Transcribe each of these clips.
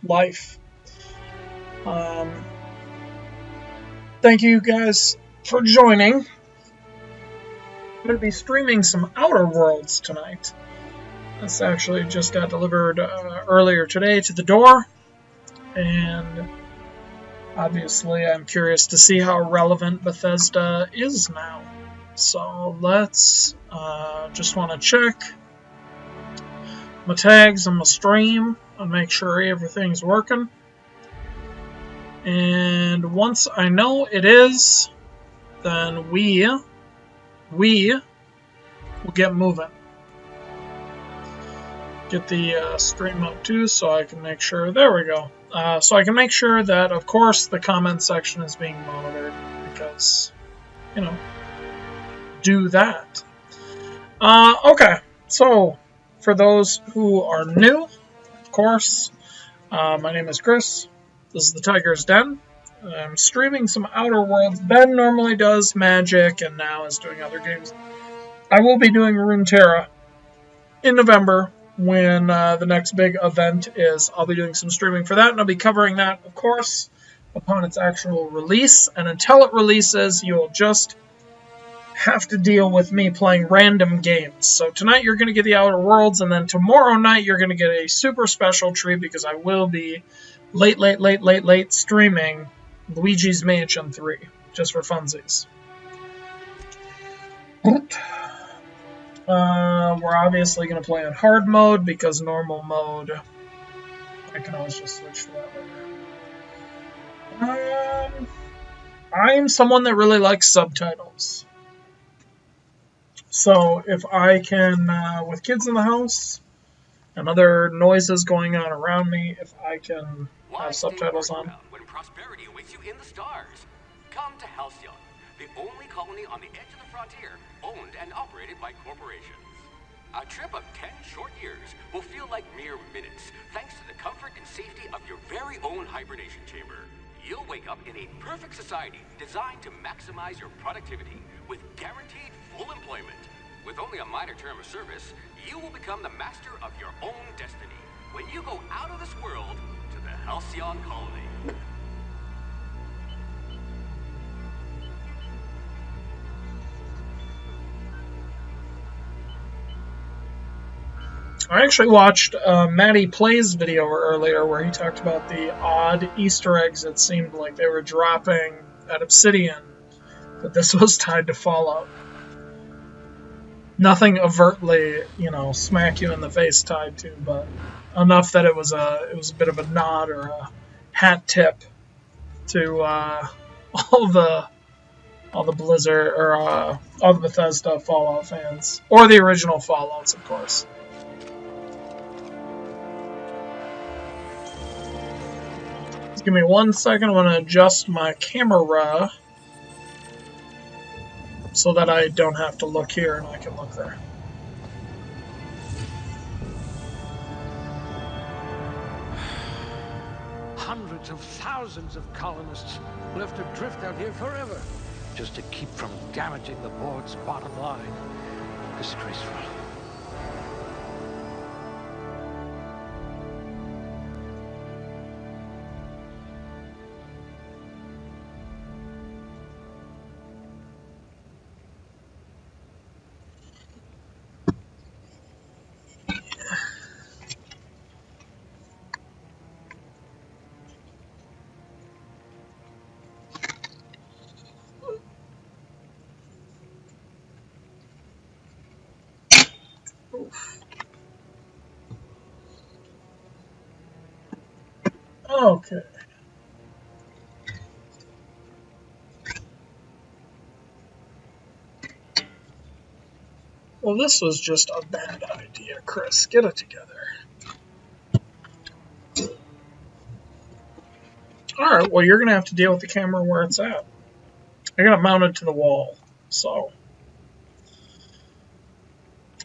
life. Thank you guys for joining. I'm going to be streaming some Outer Worlds tonight. This actually just got delivered earlier today to the door, and obviously I'm curious to see how relevant Bethesda is now. So let's just want to check my tags on my stream and make sure everything's working. And once I know it is, then we will get moving. Get the stream up too, so I can make sure. There we go. So I can make sure that, of course, the comment section is being monitored because, you know, do that. Okay, so for those who are new, of course, my name is Chris. This is the Tiger's Den. I'm streaming some Outer Worlds. Ben normally does Magic and now is doing other games. I will be doing Runeterra in November when the next big event is. I'll be doing some streaming for that, and I'll be covering that, of course, upon its actual release. And until it releases, you'll just have to deal with me playing random games. So tonight you're going to get the Outer Worlds, and then tomorrow night you're going to get a super special treat because I will be late streaming Luigi's Mansion 3, just for funsies. We're obviously going to play on hard mode because normal mode, I can always just switch to that later. I'm someone that really likes subtitles. So if I can, with kids in the house and other noises going on around me, if I can have subtitles on. When prosperity awaits you in the stars, come to Halcyon, the only colony on the edge of the frontier, owned and operated by corporations. A trip of 10 short years will feel like mere minutes, thanks to the comfort and safety of your very own hibernation chamber. You'll wake up in a perfect society designed to maximize your productivity with guaranteed full employment. With only a minor term of service, you will become the master of your own destiny when you go out of this world to the Halcyon colony. I actually watched Matty Play's video earlier where he talked about the odd Easter eggs that seemed like they were dropping at Obsidian, but this was tied to Fallout. Nothing overtly, you know, smack you in the face tied to, but enough that it was a bit of a nod or a hat tip to all the Blizzard or all the Bethesda Fallout fans, or the original Fallouts, of course. Just give me 1 second. I want to adjust my camera so that I don't have to look here and I can look there. Hundreds of thousands of colonists will have to drift out here forever just to keep from damaging the board's bottom line. Disgraceful. Okay. Well, this was just a bad idea, Chris. Get it together. Alright, well, you're going to have to deal with the camera where it's at. I got it mounted to the wall, so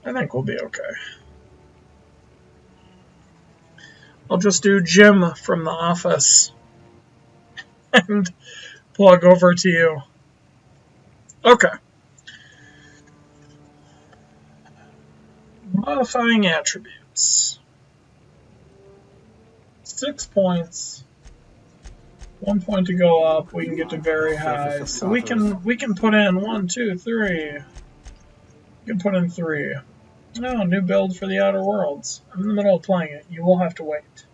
I think we'll be okay. I'll just do Jim from the office and plug over to you. Okay. Modifying attributes. 6 points. 1 point to go up. We can get to very high. So we can put in 1, 2, 3. We can put in 3. Oh, new build for the Outer Worlds. I'm in the middle of playing it. You will have to wait.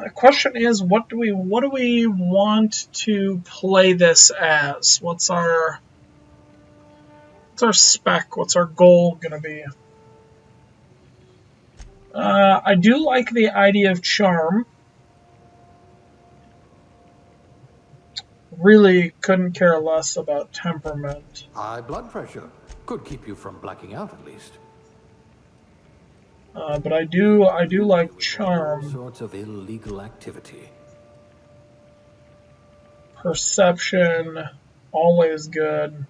The question is, what do we want to play this as? What's our spec? What's our goal gonna be? I do like the idea of charm. Really couldn't care less about temperament. High blood pressure could keep you from blacking out at least. But I do like charm. All sorts of illegal activity. Perception, always good.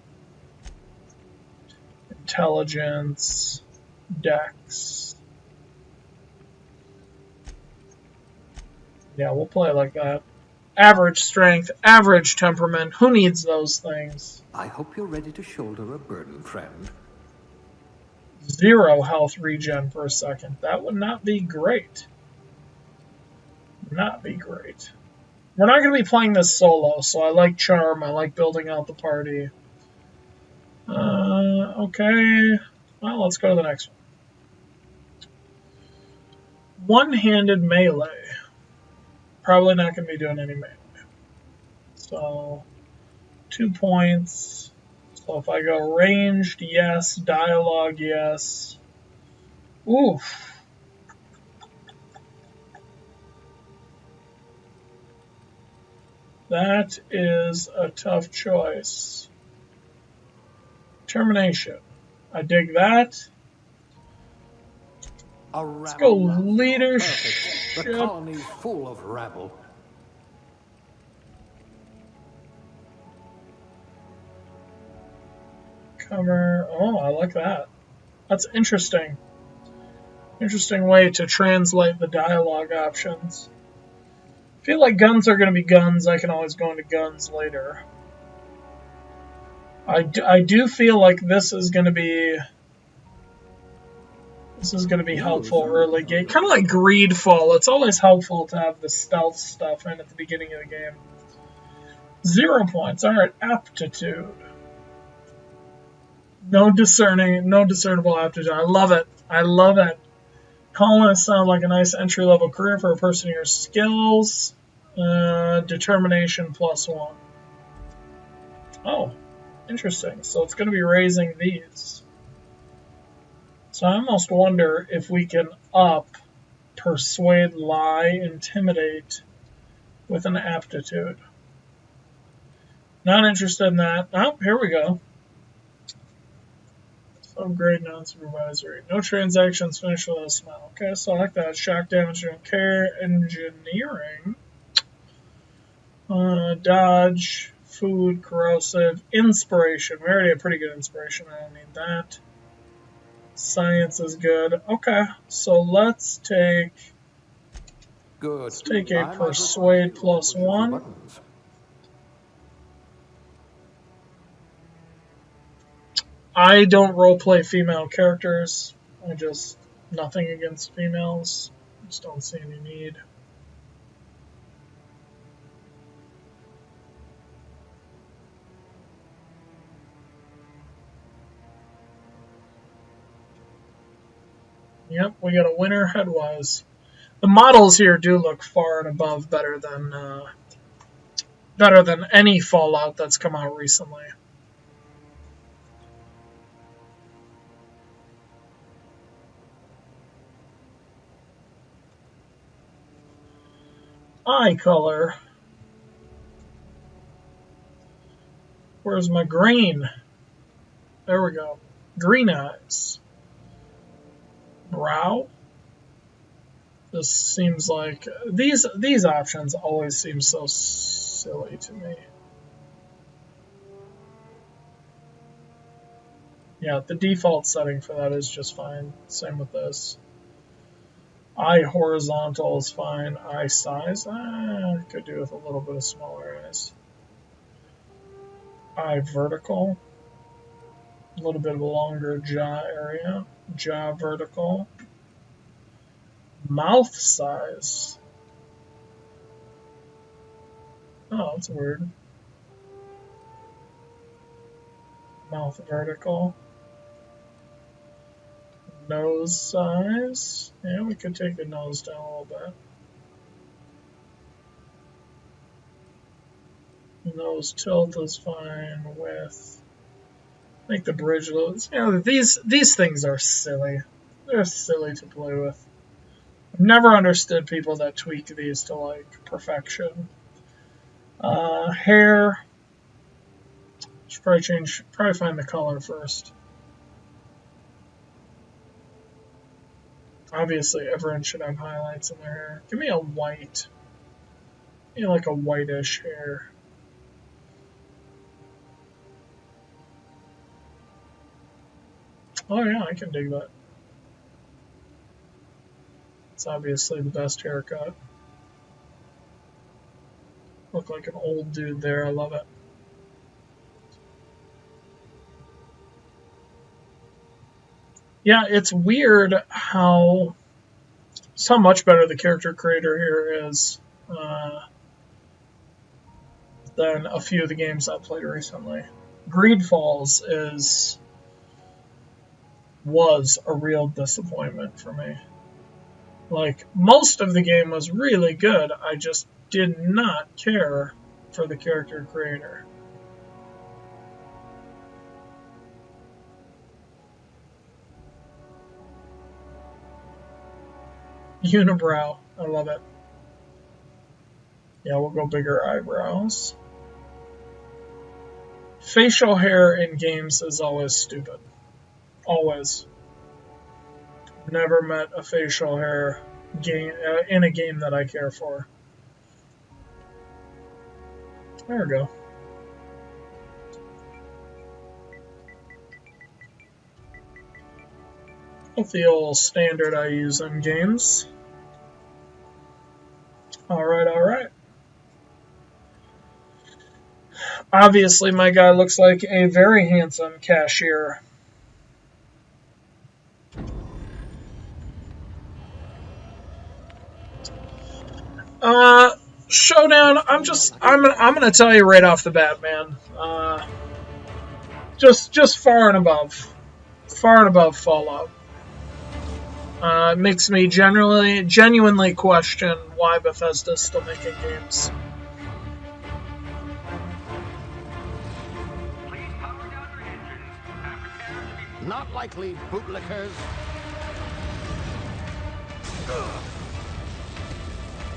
Intelligence, dex. Yeah, we'll play like that. Average strength, average temperament. Who needs those things? I hope you're ready to shoulder a burden, friend. 0 health regen per second. That would not be great. Not be great. We're not going to be playing this solo, so I like charm. I like building out the party. Okay. Well, let's go to the next one. One-handed melee. Probably not going to be doing any melee. So, 2 points. So if I go ranged, yes. Dialogue, yes. Oof. That is a tough choice. Determination. I dig that. Let's go leadership. The colony's full of rabble. Cover. Oh, I like that. That's interesting. Interesting way to translate the dialogue options. I feel like guns are going to be guns. I can always go into guns later. I do feel like this is going to be helpful early game. Kind of like Greedfall. It's always helpful to have the stealth stuff in at the beginning of the game. 0 points. All right, aptitude. No discernible aptitude. I love it. I love it. Colonists sound like a nice entry-level career for a person of your skills. Determination +1. Oh, interesting. So it's going to be raising these. So I almost wonder if we can up Persuade, Lie, Intimidate with an aptitude. Not interested in that. Oh, here we go. Upgrade non-supervisory. No transactions finished with a smile. Okay, so I like that. Shock damage, don't care. Engineering. Dodge. Food. Corrosive. Inspiration. We already have pretty good inspiration. I don't need that. Science is good. Okay, so let's take... Good. Let's take a Persuade +1. I don't roleplay female characters. Nothing against females. Just don't see any need. Yep, we got a winner headwise. The models here do look far and above better than any Fallout that's come out recently. Eye color. Where's my green? There we go. Green eyes. Brow. This seems like these options always seem so silly to me. Yeah, the default setting for that is just fine. Same with this. Eye horizontal is fine. Eye size, could do with a little bit of smaller eyes. Eye vertical, a little bit of a longer jaw area. Jaw vertical. Mouth size. Oh, that's weird. Mouth vertical. Nose size. Yeah, we could take the nose down a little bit. Nose tilt is fine with. I think the bridge looks. You know, these things are silly. They're silly to play with. I've never understood people that tweak these to like perfection. Hair. Should probably change. Probably find the color first. Obviously, everyone should have highlights in their hair. Give me a white. Give me like a whitish hair. Oh yeah, I can dig that. It's obviously the best haircut. Look like an old dude there. I love it. Yeah, it's weird how much better the character creator here is than a few of the games I've played recently. Greed Falls was a real disappointment for me. Like, most of the game was really good, I just did not care for the character creator. Unibrow, I love it. Yeah, we'll go bigger eyebrows. Facial hair in games is always stupid. Always. Never met a facial hair game in a game that I care for. There we go. That's the old standard I use in games. Alright, alright. Obviously, my guy looks like a very handsome cashier. Showdown, I'm gonna tell you right off the bat, man. Just far and above Fallout. It makes me genuinely question why Bethesda is still making games. Not likely, bootlickers.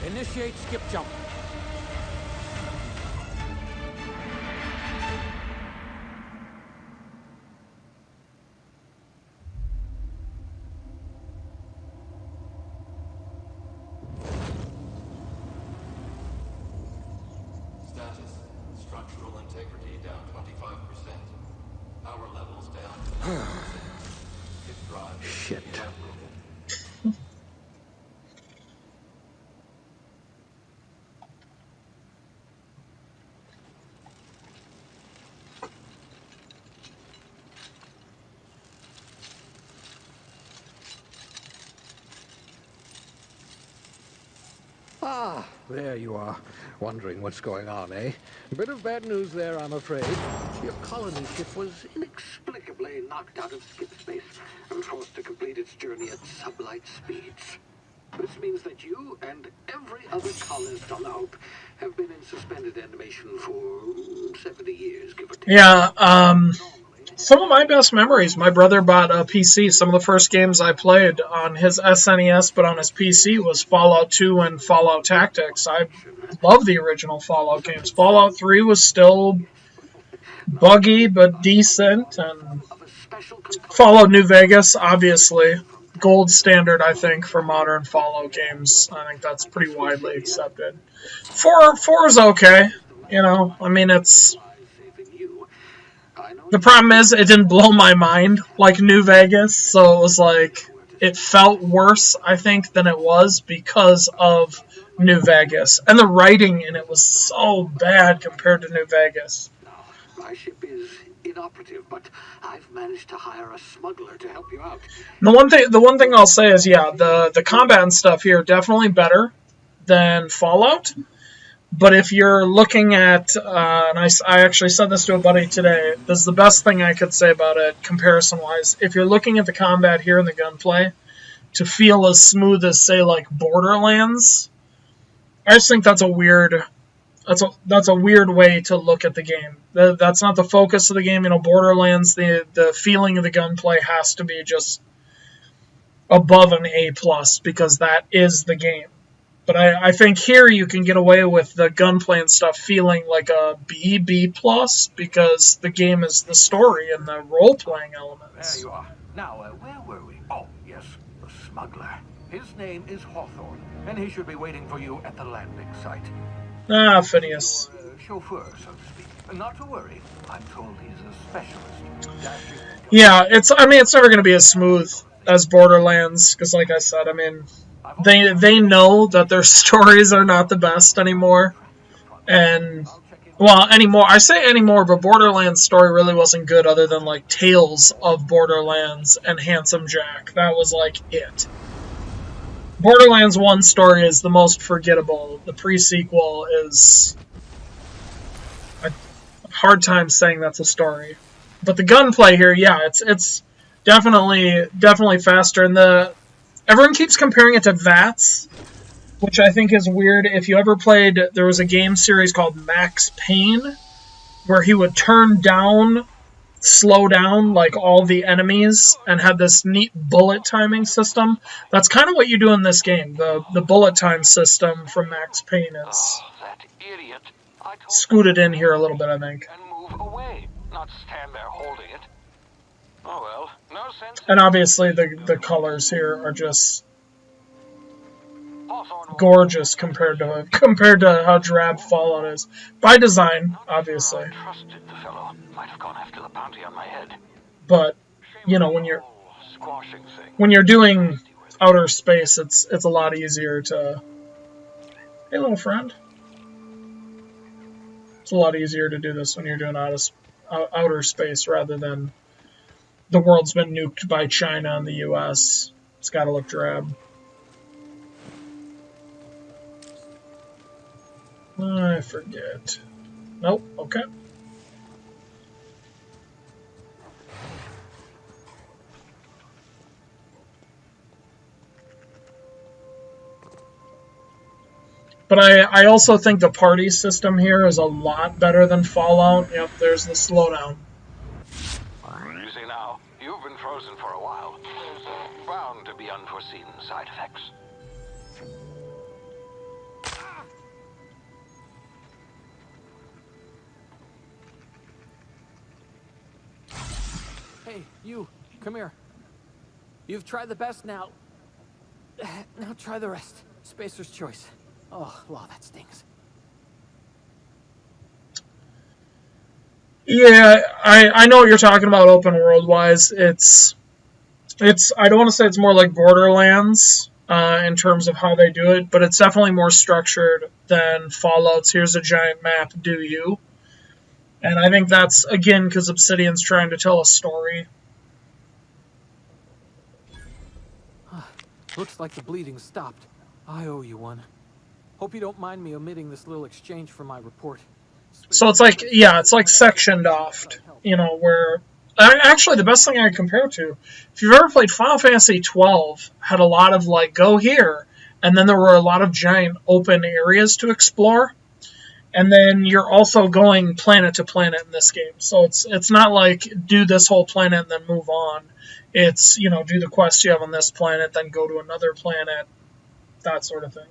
Initiate skip jump. Status. Structural integrity down 25%. Power levels down 10%. Hit drive. Shit. Ah, there you are. Wondering what's going on, eh? A bit of bad news there, I'm afraid. Your colony ship was inexplicably knocked out of skip space and forced to complete its journey at sublight speeds. This means that you and every other colonist on the Hope have been in suspended animation for 70 years, give or take. Yeah, some of my best memories, my brother bought a PC. Some of the first games I played on his SNES, but on his PC, was Fallout 2 and Fallout Tactics. I love the original Fallout games. Fallout 3 was still buggy, but decent. And Fallout New Vegas, obviously, gold standard, I think, for modern Fallout games. I think that's pretty widely accepted. 4 is okay. You know, I mean, it's... The problem is, it didn't blow my mind like New Vegas, so it was like, it felt worse, I think, than it was because of New Vegas. And the writing in it was so bad compared to New Vegas. My ship is inoperative, but I've managed to hire a smuggler to help you out. The one thing I'll say is, yeah, the combat and stuff here definitely better than Fallout, But if you're looking at, and I actually said this to a buddy today, this is the best thing I could say about it, comparison-wise. If you're looking at the combat here and the gunplay, to feel as smooth as, say, like Borderlands, I just think that's a weird way to look at the game. That's not the focus of the game. You know, Borderlands, the feeling of the gunplay has to be just above an A+, because that is the game. But I think here you can get away with the gunplay and stuff feeling like a B+, because the game is the story and the role-playing elements. There you are. Now, where were we? Oh, yes, the smuggler. His name is Hawthorne, and he should be waiting for you at the landing site. Ah, Phineas. Your, chauffeur, so to speak. Not to worry. I'm told he's a specialist. Dashing. Yeah, it's never going to be as smooth as Borderlands, because like I said, I mean, they know that their stories are not the best anymore. And, well, anymore, I say anymore, but Borderlands' story really wasn't good other than, like, Tales of Borderlands and Handsome Jack. That was, like, it. Borderlands 1 story is the most forgettable. The pre-sequel is a hard time saying that's a story. But the gunplay here, yeah, it's definitely faster. And everyone keeps comparing it to VATS, which I think is weird. If you ever played, there was a game series called Max Payne, where he would slow down, like, all the enemies, and had this neat bullet timing system. That's kind of what you do in this game. The bullet time system from Max Payne is That idiot. I told scooted in here a little bit, I think. and move away, not stand there holding it. Oh well, no sense. And obviously the colors here are just Hawthorne gorgeous compared to how drab Fallout is. By design, obviously. I trusted the fellow. Might have gone after the bounty on my head. But, you know, when Squashing thing. you're doing outer space, it's a lot easier to... Hey, little friend. It's a lot easier to do this when you're doing outer space rather than the world's been nuked by China and the US. It's gotta look drab. I forget. Nope, okay. But I also think the party system here is a lot better than Fallout. Yep, there's the slowdown. Easy now. You've been frozen for a while. There's bound to be unforeseen side effects. Hey, you, come here. You've tried the best now. Now try the rest. Spacer's choice. Oh, wow, that stings. Yeah, I know what you're talking about open world wise. It's I don't want to say it's more like Borderlands in terms of how they do it, but it's definitely more structured than Fallout's here's a giant map, do you? And I think that's, again, because Obsidian's trying to tell a story. Looks like the bleeding stopped. I owe you one. Hope you don't mind me omitting this little exchange from my report. So it's like, yeah, it's like sectioned off, you know, where... Actually, the best thing I can compare to, if you've ever played Final Fantasy XII, had a lot of, like, go here, and then there were a lot of giant open areas to explore, and then you're also going planet to planet in this game. So it's not like do this whole planet and then move on. It's, you know, do the quest you have on this planet, then go to another planet, that sort of thing.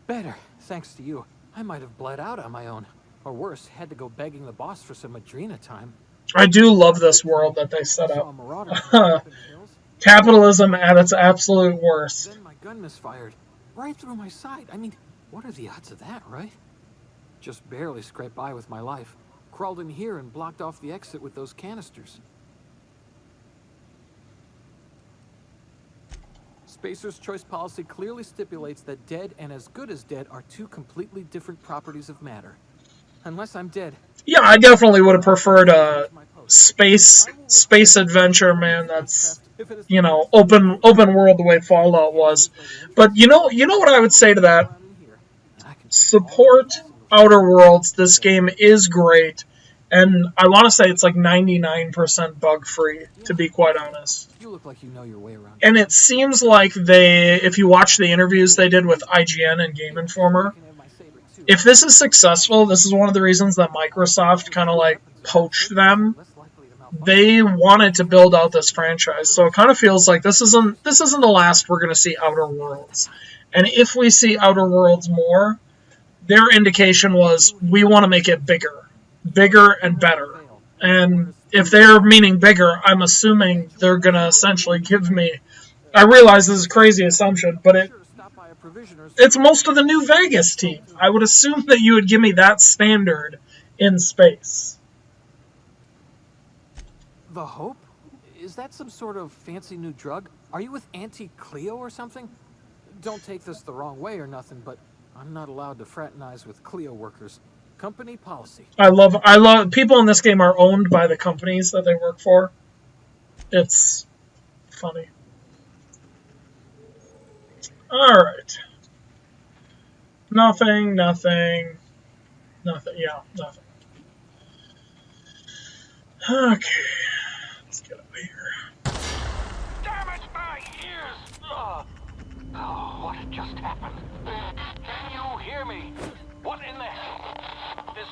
Better, thanks to you. I might have bled out on my own. Or worse, had to go begging the boss for some Adrena time. I do love this world that they set Saw a up. marauder up in the hills. Capitalism at its absolute worst. Then my gun misfired. Right through my side. I mean, what are the odds of that, right? Just barely scraped by with my life. Crawled in here and blocked off the exit with those canisters. Spacer's choice policy clearly stipulates that dead and as good as dead are two completely different properties of matter. Unless I'm dead. Yeah, I definitely would have preferred a space adventure, man. That's you know, open world the way Fallout was. But you know what I would say to that? Support Outer Worlds. This game is great, and I want to say it's like 99% bug free, to be quite honest. You look like you know your way around. And it seems like if you watch the interviews they did with IGN and Game Informer, if this is successful, this is one of the reasons that Microsoft kind of like poached them. They wanted to build out this franchise, so it kind of feels like this isn't the last we're going to see Outer Worlds. And if we see Outer Worlds more, their indication was we want to make it bigger and better. And if they're meaning bigger, I'm assuming they're going to essentially give me. I realize this is a crazy assumption, but it's most of the New Vegas team. I would assume that you would give me that standard in space. The Hope? Is that some sort of fancy new drug? Are you with Auntie Cleo or something? Don't take this the wrong way or nothing, but I'm not allowed to fraternize with Cleo workers. Company policy. I love people in this game are owned by the companies that they work for. It's funny. Alright. Nothing. Yeah, nothing. Okay. Let's get over here. Damn it, my ears! Oh, what just happened? Can you hear me? What in the hell? This...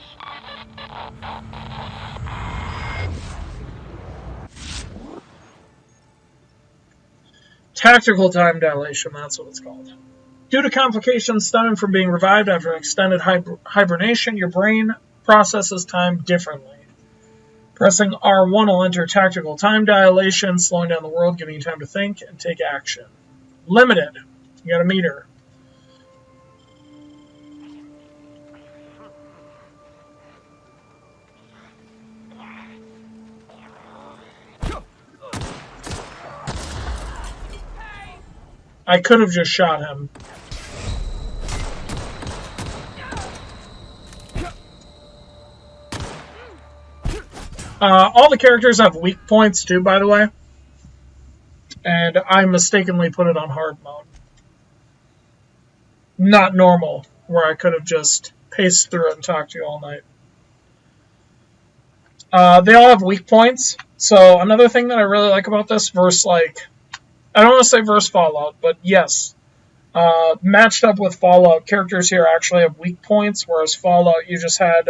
Tactical time dilation, that's what it's called. Due to complications stemming from being revived after extended hibernation, your brain processes time differently. Pressing R1 will enter tactical time dilation, slowing down the world, giving you time to think and take action. Limited. You got a meter. I could have just shot him. All the characters have weak points too, by the way. And I mistakenly put it on hard mode. Not normal, where I could have just paced through it and talked to you all night. They all have weak points. So another thing that I really like about this versus, like, I don't want to say versus Fallout, but yes. Matched up with Fallout, characters here actually have weak points, whereas Fallout, you just had,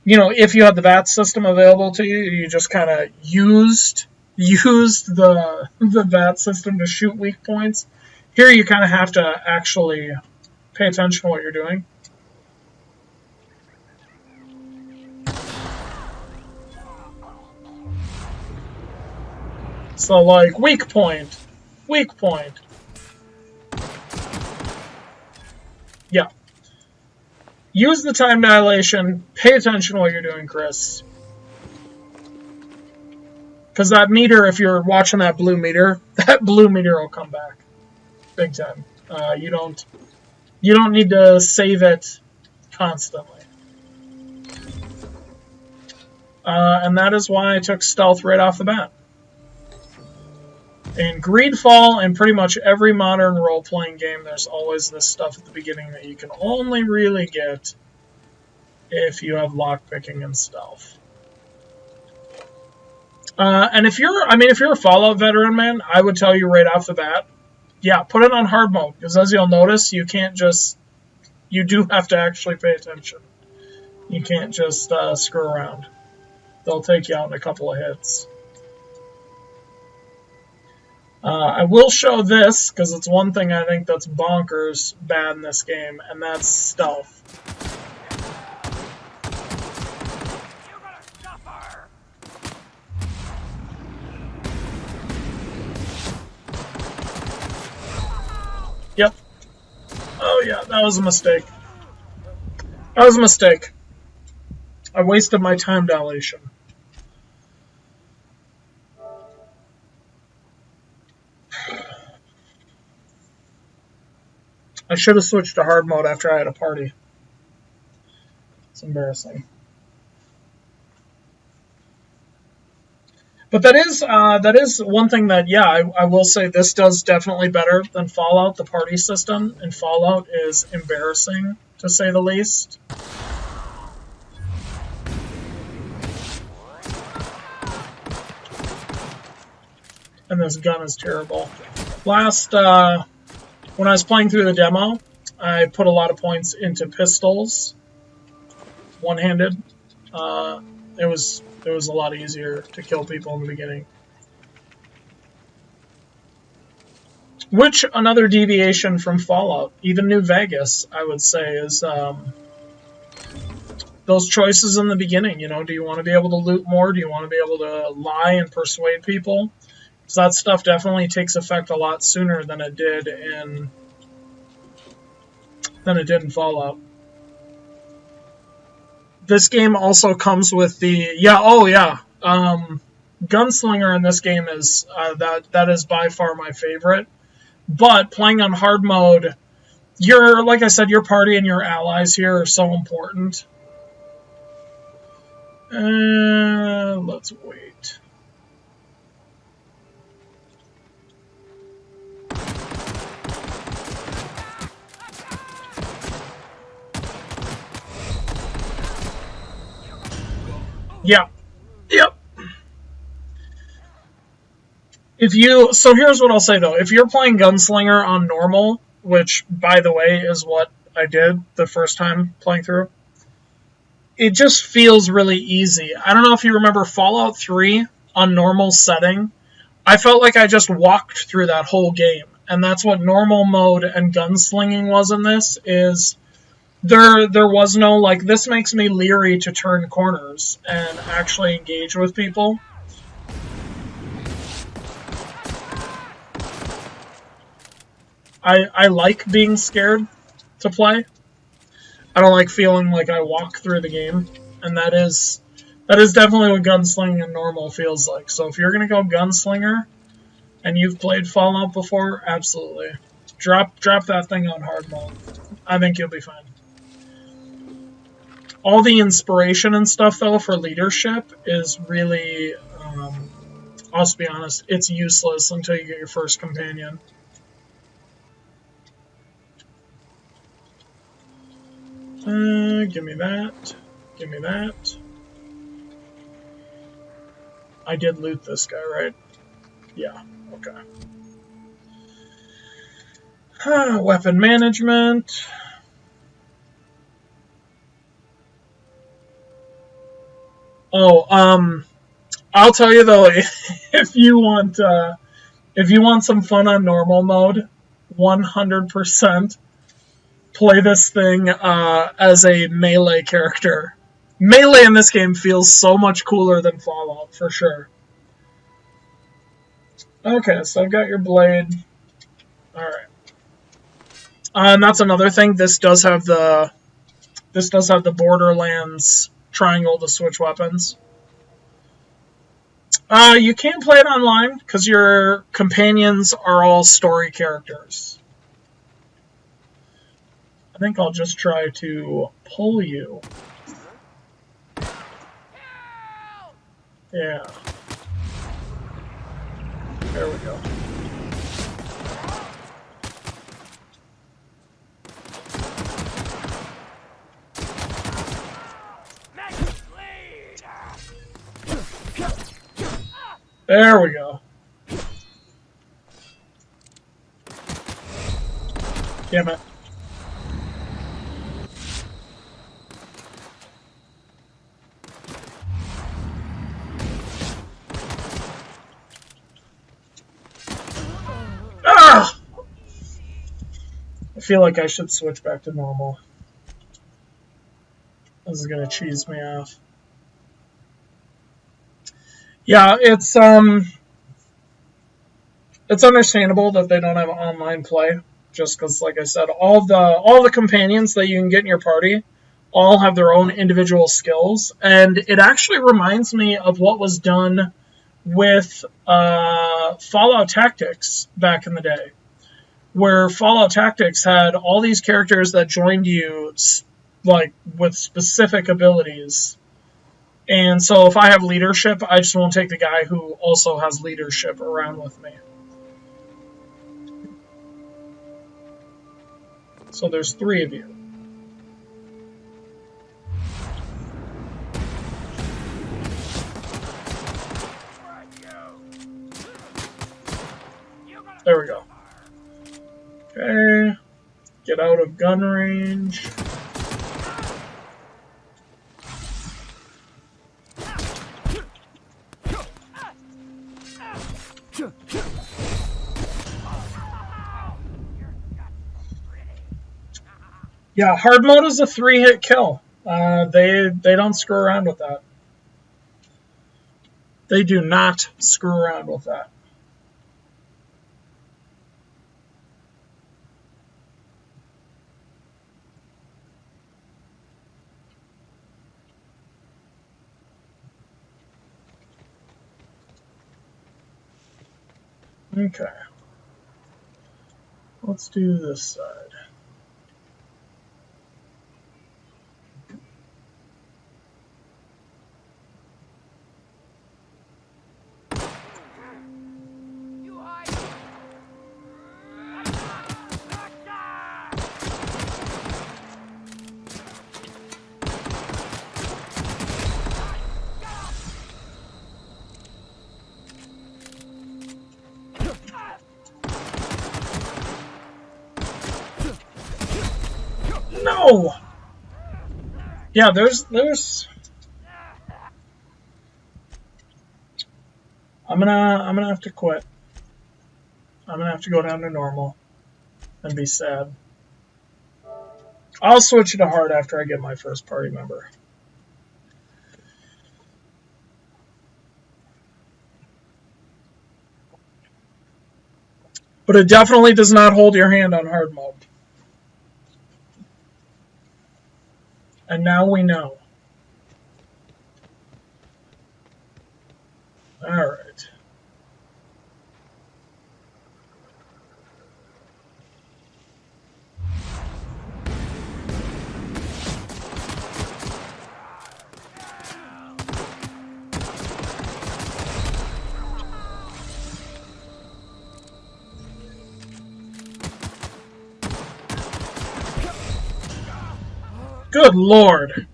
you know, if you had the VAT system available to you, you just kind of used the VAT system to shoot weak points. Here you kind of have to actually pay attention to what you're doing. So, like, weak point. Yeah. Use the time dilation. Pay attention to what you're doing, Chris. Because that meter, if you're watching that blue meter will come back. Big time. You don't need to save it constantly. And that is why I took stealth right off the bat. In Greedfall and pretty much every modern role-playing game, there's always this stuff at the beginning that you can only really get if you have lockpicking and stealth. And if you're a Fallout veteran, man, I would tell you right off the bat, yeah, put it on hard mode, because as you'll notice, you do have to actually pay attention. You can't just screw around. They'll take you out in a couple of hits. I will show this, because it's one thing I think that's bonkers bad in this game, and that's stealth. You're gonna suffer! Yep. Oh yeah, that was a mistake. That was a mistake. I wasted my time dilation. I should have switched to hard mode after I had a party. It's embarrassing. But that is one thing that, yeah, I will say this does definitely better than Fallout. The party system in Fallout is embarrassing, to say the least. And this gun is terrible. Last, when I was playing through the demo, I put a lot of points into pistols, one-handed. It was a lot easier to kill people in the beginning. Which, another deviation from Fallout, even New Vegas, I would say, is those choices in the beginning. You know, do you want to be able to loot more? Do you want to be able to lie and persuade people? So that stuff definitely takes effect a lot sooner than it did in Fallout. This game also comes with the Gunslinger in this game is that is by far my favorite. But playing on hard mode, like I said, your party and your allies here are so important. Let's wait. Yeah. Yep. So here's what I'll say though. If you're playing Gunslinger on normal, which by the way is what I did the first time playing through, it just feels really easy. I don't know if you remember Fallout 3 on normal setting. I felt like I just walked through that whole game. And that's what normal mode and gunslinging was in this, is there was no, like, this makes me leery to turn corners and actually engage with people. I like being scared to play. I don't like feeling like I walk through the game, and that is definitely what gunslinging in normal feels like. So if you're gonna go Gunslinger, and you've played Fallout before, absolutely. Drop that thing on hard mode. I think you'll be fine. All the inspiration and stuff, though, for leadership is really, I'll just be honest, it's useless until you get your first companion. Give me that. Give me that. I did loot this guy, right? Yeah, okay. Weapon management. Oh, I'll tell you though, if you want some fun on normal mode, 100% play this thing as a melee character. Melee in this game feels so much cooler than Fallout, for sure. Okay, so I've got your blade. Alright. And that's another thing, this does have the Borderlands triangle to switch weapons. You can play it online, because your companions are all story characters. I think I'll just try to pull you. Yeah. There we go. There we go. Damn it. Ah! I feel like I should switch back to normal. This is gonna cheese me off. Yeah, it's understandable that they don't have online play, just because, like I said, all the companions that you can get in your party all have their own individual skills, and it actually reminds me of what was done with Fallout Tactics back in the day, where Fallout Tactics had all these characters that joined you, like, with specific abilities. And so if I have leadership, I just won't take the guy who also has leadership around with me. So there's 3 of you. There we go. Okay. Get out of gun range. Yeah, hard mode is a 3-hit kill. They don't screw around with that. They do not screw around with that. Okay. Let's do this side. No! Yeah, there's I'm gonna have to quit. I'm gonna have to go down to normal and be sad. I'll switch it to hard after I get my first party member. But it definitely does not hold your hand on hard mode. And now we know. Alright. Good Lord.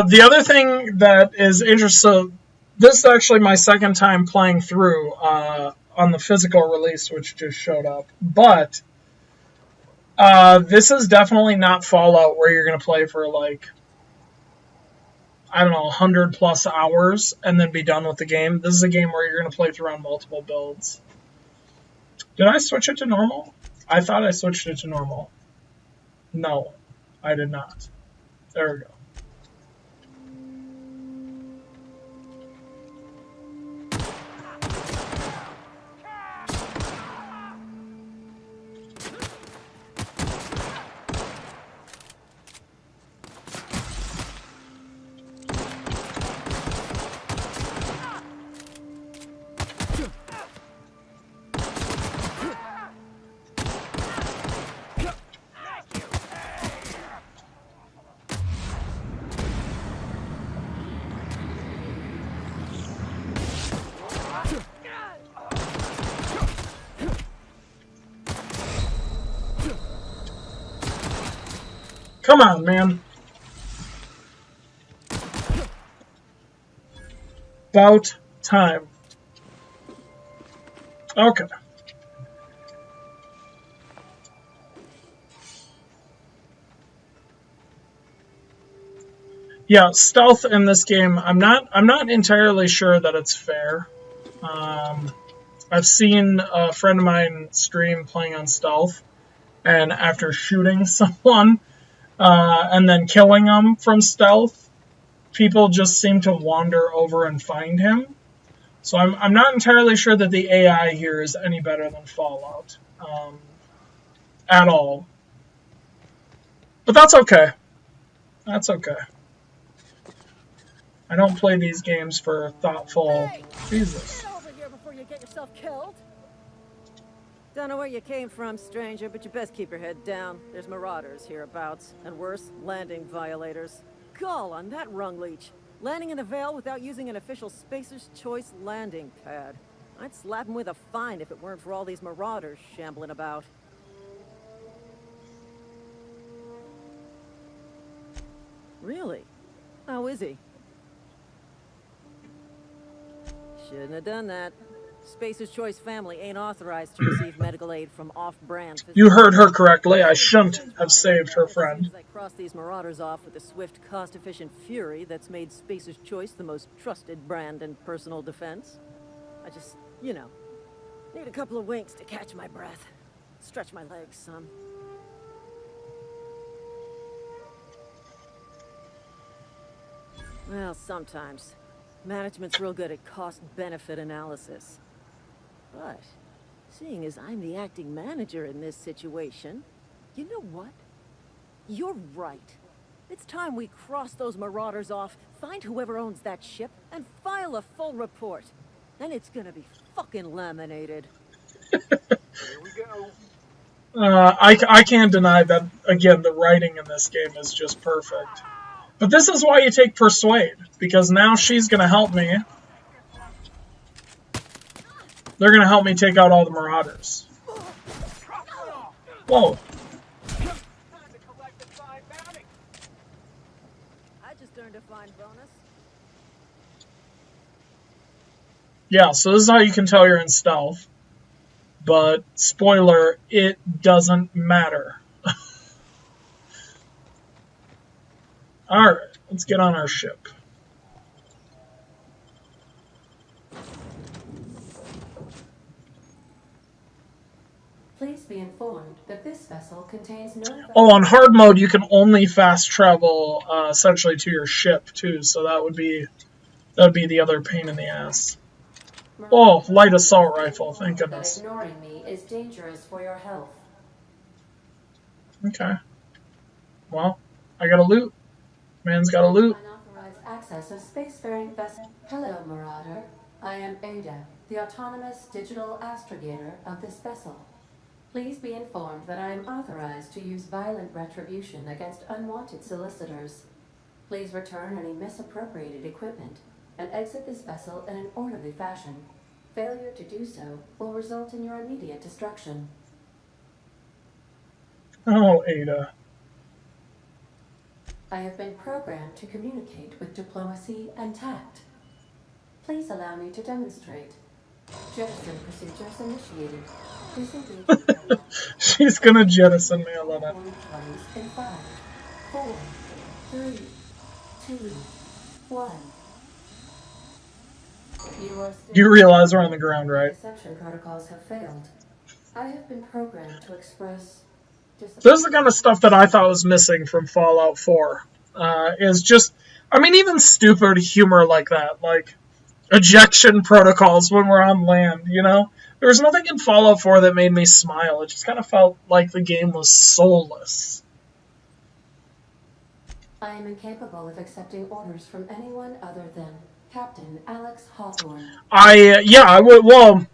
The other thing that is interesting, this is actually my second time playing through on the physical release, which just showed up. But this is definitely not Fallout where you're going to play for like, I don't know, 100 plus hours and then be done with the game. This is a game where you're going to play through on multiple builds. Did I switch it to normal? I thought I switched it to normal. No, I did not. There we go. Come on, man. About time. Okay. Yeah, stealth in this game, I'm not entirely sure that it's fair. I've seen a friend of mine stream playing on stealth, and after shooting someone and then killing them from stealth, people just seem to wander over and find him. So I'm not entirely sure that the AI here is any better than Fallout at all. But that's okay. That's okay. I don't play these games for thoughtful... Hey! Jesus. Get over here before you get yourself killed! Don't know where you came from, stranger, but you best keep your head down. There's marauders hereabouts, and worse, landing violators. Gall on that rung leech. Landing in the Vale without using an official Spacer's Choice landing pad. I'd slap him with a fine if it weren't for all these marauders shambling about. Really? How is he? Shouldn't have done that. Spacer's Choice family ain't authorized to receive medical aid from off-brand. You heard her correctly. I shouldn't have saved her friend. I crossed these marauders off with the swift, cost-efficient fury that's made Spacer's Choice the most trusted brand in personal defense. I just, you know, need a couple of winks to catch my breath. Stretch my legs some. Well, sometimes. Management's real good at cost-benefit analysis. But, seeing as I'm the acting manager in this situation, you know what? You're right. It's time we cross those marauders off, find whoever owns that ship, and file a full report. Then it's gonna be fucking laminated. Here we go. I can't deny that, again, the writing in this game is just perfect. But this is why you take Persuade, because now she's going to help me. They're going to help me take out all the marauders. Whoa. I just earned a fine bonus. Yeah, so this is how you can tell you're in stealth. But, spoiler, it doesn't matter. Alright, let's get on our ship. Please be informed that this vessel contains no... Oh, on hard mode, you can only fast travel, essentially, to your ship, too. So that would be the other pain in the ass. Oh, light assault rifle, thank goodness. Ignoring me is dangerous for your health. Okay. Well, I got a loot. Man's got a loot. Unauthorized access of spacefaring vessel. Hello, Marauder. I am Ada, the autonomous digital astrogator of this vessel. Please be informed that I am authorized to use violent retribution against unwanted solicitors. Please return any misappropriated equipment and exit this vessel in an orderly fashion. Failure to do so will result in your immediate destruction. Oh, Ada. I have been programmed to communicate with diplomacy and tact. Please allow me to demonstrate. Jettison procedures initiated. Please engage. She's gonna jettison me, I love it. In 5, 4, 3, 2, 1. You realize we're on the ground, right? Deception protocols have failed. I have been programmed to express... This is the kind of stuff that I thought was missing from Fallout 4. Is just, I mean, even stupid humor like that, like ejection protocols when we're on land, you know? There was nothing in Fallout 4 that made me smile. It just kind of felt like the game was soulless. I am incapable of accepting orders from anyone other than Captain Alex Hawthorne. Yeah, I would, well,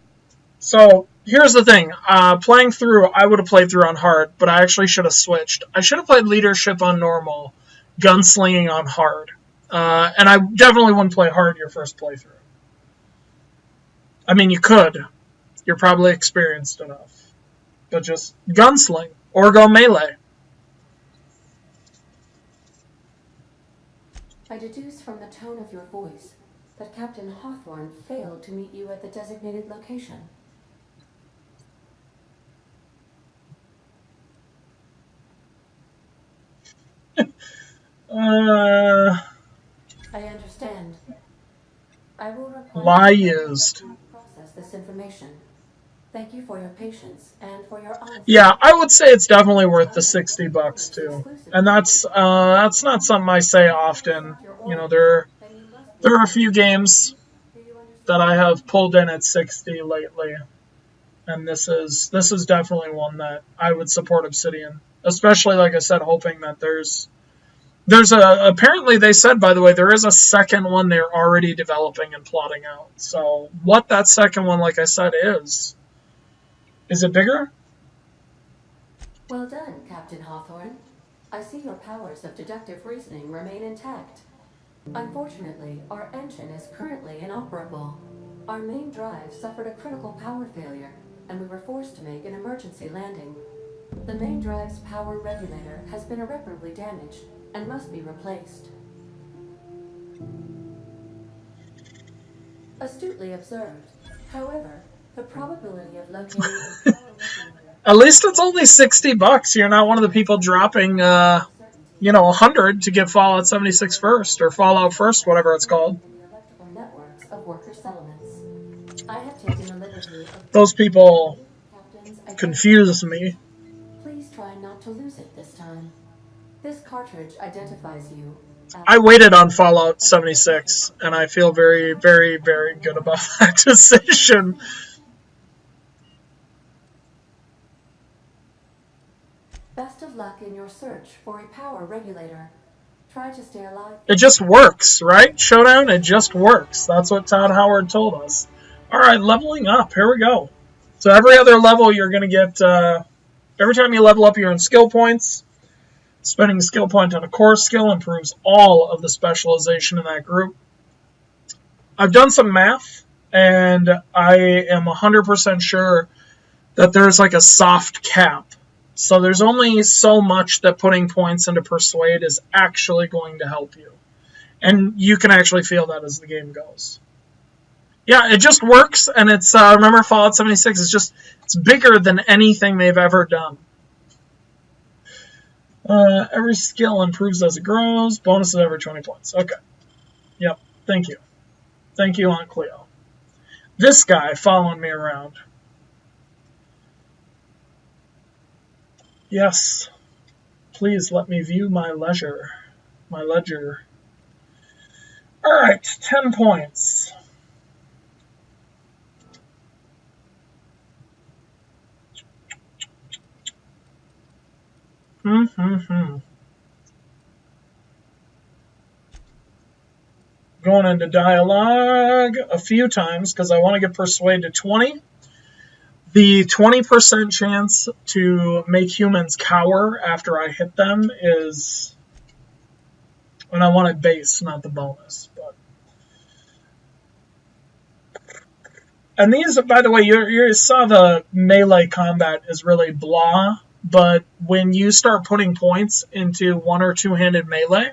so here's the thing. Playing through, I would have played through on hard, but I actually should have switched. I should have played leadership on normal, gunslinging on hard. And I definitely wouldn't play hard your first playthrough. I mean, you could. You're probably experienced enough. But just gunsling, or go melee. I deduce from the tone of your voice that Captain Hawthorne failed to meet you at the designated location. I understand. I will report Lie used. process this information. Thank you for your patience and for your honesty. Yeah, I would say it's definitely worth the $60 too. And that's not something I say often. You know, there are a few games that I have pulled in at 60 lately. And this is definitely one that I would support Obsidian Especially, like I said, hoping that there's apparently they said, by the way, there is a second one they're already developing and plotting out. So what that second one, like I said, is it bigger? Well done, Captain Hawthorne. I see your powers of deductive reasoning remain intact. Unfortunately, our engine is currently inoperable. Our main drive suffered a critical power failure, and we were forced to make an emergency landing. The main drive's power regulator has been irreparably damaged and must be replaced. Astutely observed. However, the probability of locating a power regulator... At least it's only $60. You're not one of the people dropping, 100 to get Fallout 76 first, or Fallout First, whatever it's called. ...in the electrical networks of worker settlements. I have taken the liberty of... Those people confuse me. Please try not to lose it this time. This cartridge identifies you. I waited on Fallout 76, and I feel very, very, very good about that decision. Best of luck in your search for a power regulator. Try to stay alive. It just works, right? Showdown, it just works. That's what Todd Howard told us. Alright, leveling up. Here we go. So every other level you're going to get... every time you level up, you earn skill points. Spending a skill point on a core skill improves all of the specialization in that group. I've done some math, and I am 100% sure that there's like a soft cap. So there's only so much that putting points into Persuade is actually going to help you. And you can actually feel that as the game goes. Yeah, it just works, and it's, remember Fallout 76, it's bigger than anything they've ever done. Every skill improves as it grows, bonuses every 20 points. Okay. Yep, thank you. Thank you, Aunt Cleo. This guy following me around. Yes, please let me view my ledger. Alright, 10 points. Going into dialogue a few times because I want to get Persuade to 20. The 20% chance to make humans cower after I hit them is... And I want it base, not the bonus. But... And these, by the way, you saw the melee combat is really blah. But when you start putting points into one- or two-handed melee,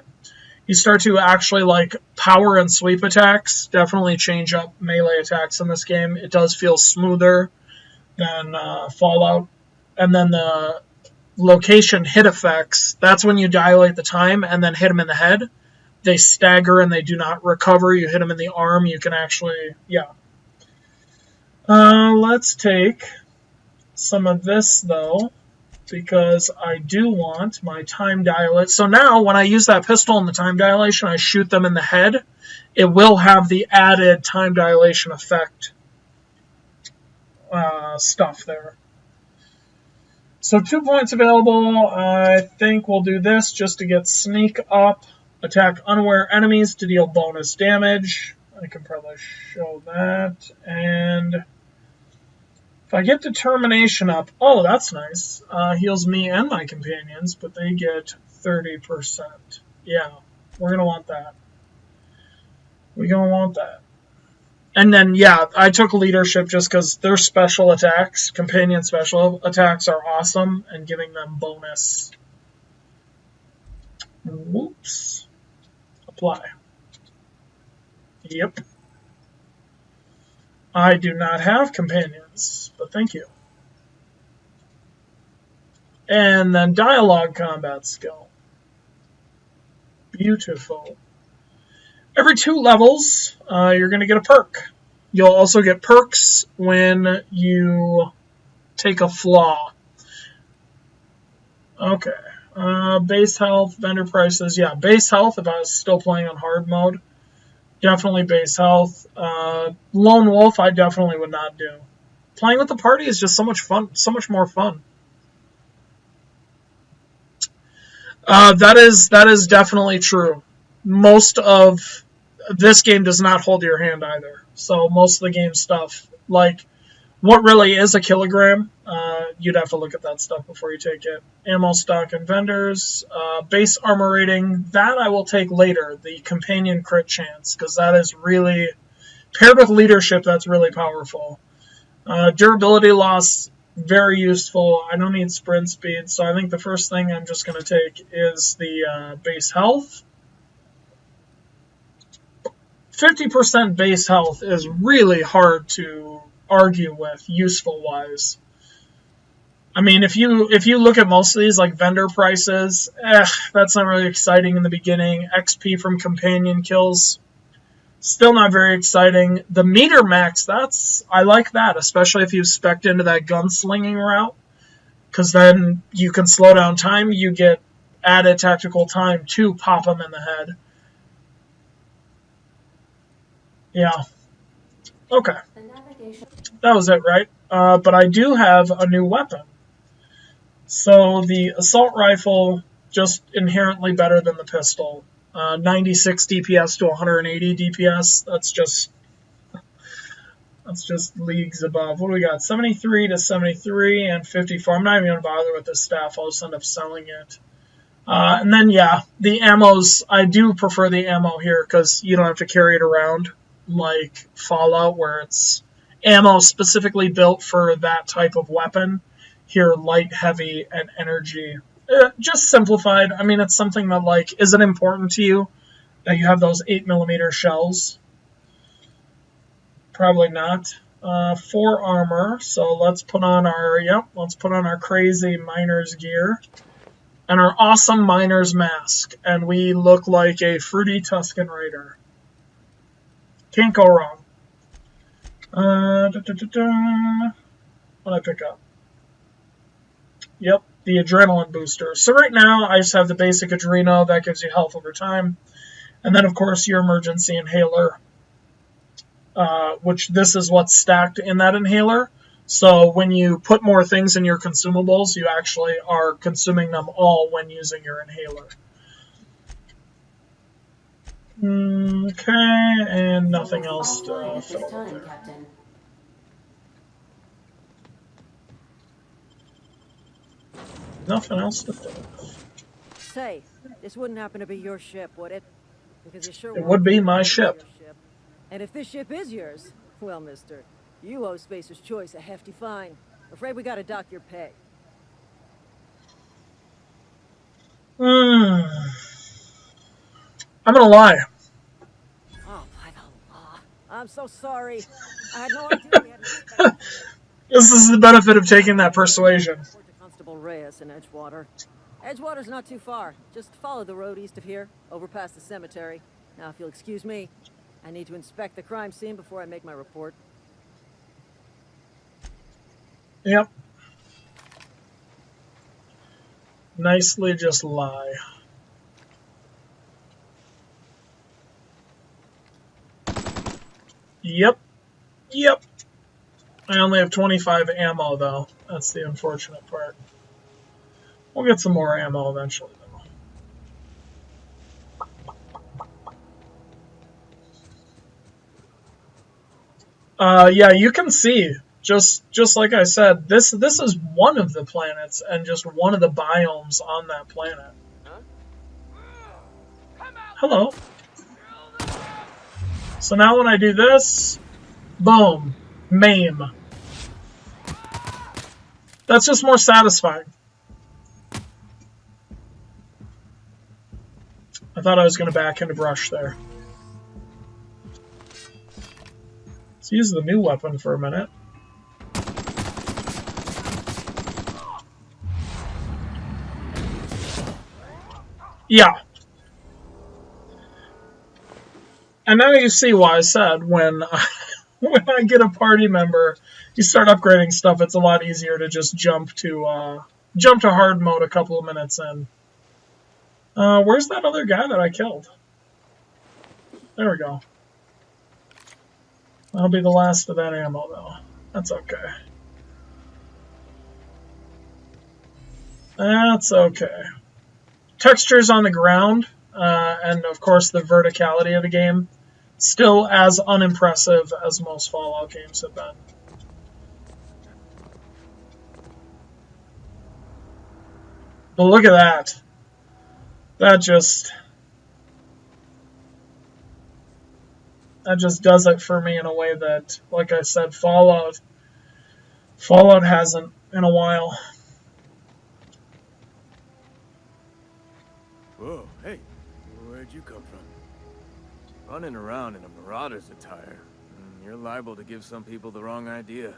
you start to actually, like, power and sweep attacks definitely change up melee attacks in this game. It does feel smoother than Fallout. And then the location hit effects, that's when you dilate the time and then hit them in the head. They stagger and they do not recover. You hit them in the arm, you can actually, yeah. Let's take some of this, though, because I do want my time dilate. So now, when I use that pistol and the time dilation, I shoot them in the head. It will have the added time dilation effect stuff there. So 2 points available. I think we'll do this just to get sneak up. Attack unaware enemies to deal bonus damage. I can probably show that. And if I get determination up, oh, that's nice. Heals me and my companions, but they get 30%. Yeah, we're going to want that. We're going to want that. And then, yeah, I took leadership just because their special attacks, companion special attacks, are awesome, and giving them bonus. Whoops. Apply. Yep. I do not have companions, but thank you. And then dialogue combat skill. Beautiful. Every 2 levels, you're going to get a perk. You'll also get perks when you take a flaw. Okay. Base health, vendor prices. Yeah, base health if I was still playing on hard mode. Definitely base health. Lone Wolf I definitely would not do. Playing with the party is just so much fun, so much more fun. That is definitely true. Most of this game does not hold your hand either. So most of the game stuff, like what really is a kilogram, you'd have to look at that stuff before you take it. Ammo stock and vendors, base armor rating, that I will take later. The companion crit chance, because that is really, paired with leadership, that's really powerful. Durability loss, very useful. I don't need sprint speed, so I think the first thing I'm just going to take is the base health. 50% base health is really hard to argue with, useful-wise. I mean, if you look at most of these, like vendor prices, that's not really exciting in the beginning. XP from companion kills, still not very exciting. The meter max, I like that, especially if you've spec'd into that gunslinging route, because then you can slow down time, you get added tactical time to pop them in the head. Yeah. Okay. That was it, right? But I do have a new weapon. So the assault rifle, just inherently better than the pistol. 96 DPS to 180 DPS. That's just leagues above. What do we got? 73 to 73 and 54. I'm not even going to bother with this staff. I'll just end up selling it. And then, yeah, the ammos, I do prefer the ammo here because you don't have to carry it around like Fallout, where it's ammo specifically built for that type of weapon. Here, light, heavy, and energy. Just simplified. I mean, it's something that, like, is it important to you that you have those 8mm shells? Probably not. 4 armor, so let's put on our crazy miner's gear. And our awesome miner's mask. And we look like a fruity Tuscan Raider. Can't go wrong. What did I pick up? Yep, the adrenaline booster. So right now, I just have the basic Adreno. That gives you health over time. And then, of course, your emergency inhaler. Which this is what's stacked in that inhaler. So when you put more things in your consumables, you actually are consuming them all when using your inhaler. Okay, and nothing else to fill up there. Nothing else to fill. Say, this wouldn't happen to be your ship, would it? Because it would be my ship. And if this ship is yours, well, mister, you owe Spacer's Choice a hefty fine. Afraid we gotta dock your pay. I'm gonna lie. Oh, by the law. I'm so sorry. I had no idea we had This is the benefit of taking that persuasion. Constable Reyes in Edgewater. Edgewater's not too far. Just follow the road east of here, over past the cemetery. Now, if you'll excuse me, I need to inspect the crime scene before I make my report. Yep. Nicely just lie. Yep. Yep. I only have 25 ammo, though. That's the unfortunate part. We'll get some more ammo eventually, though. Yeah, you can see, just like I said, this is one of the planets and just one of the biomes on that planet. Hello. So now when I do this, boom, maim. That's just more satisfying. I thought I was going to back into brush there. Let's use the new weapon for a minute. Yeah. And now you see why I said when I get a party member, you start upgrading stuff, it's a lot easier to just jump to hard mode a couple of minutes in. Where's that other guy that I killed? There we go. That'll be the last of that ammo, though. That's okay. That's okay. textures on the ground, and of course the verticality of the game, still as unimpressive as most Fallout games have been. But look at that. That just does it for me in a way that, like I said, Fallout hasn't in a while. Whoa, hey, where'd you come from? Running around in a Marauder's attire. You're liable to give some people the wrong idea.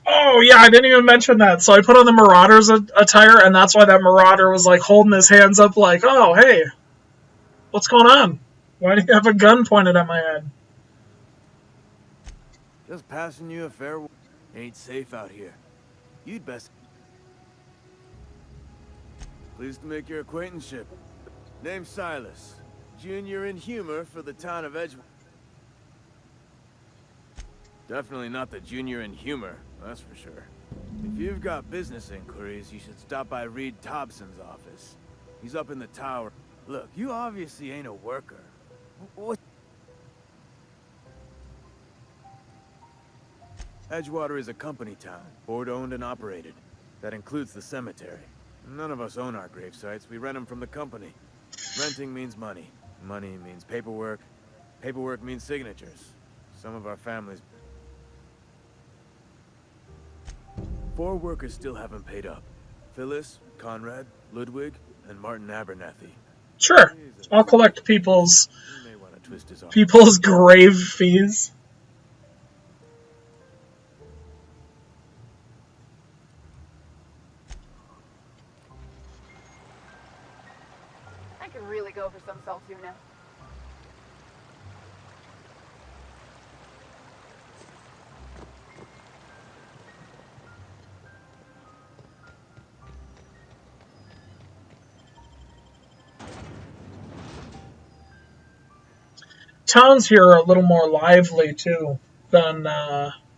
Oh, yeah, I didn't even mention that. So I put on the Marauder's attire, and that's why that Marauder was, like, holding his hands up like, oh, hey, what's going on? Why do you have a gun pointed at my head? Just passing you a fair warning. Ain't safe out here. You'd best... Pleased to make your acquaintanceship. Name's Silas. Junior in humor for the town of Edgewood. Definitely not the junior in humor, that's for sure. If you've got business inquiries, you should stop by Reed Thompson's office. He's up in the tower. Look, you obviously ain't a worker. What? Edgewater is a company town, board-owned and operated. That includes the cemetery. None of us own our grave sites, we rent them from the company. Renting means money. Money means paperwork. Paperwork means signatures. Some of our families... 4 workers still haven't paid up. Phyllis, Conrad, Ludwig, and Martin Abernathy. Sure, I'll collect people's grave fees. I could really go for some salt tuna. Towns here are a little more lively too than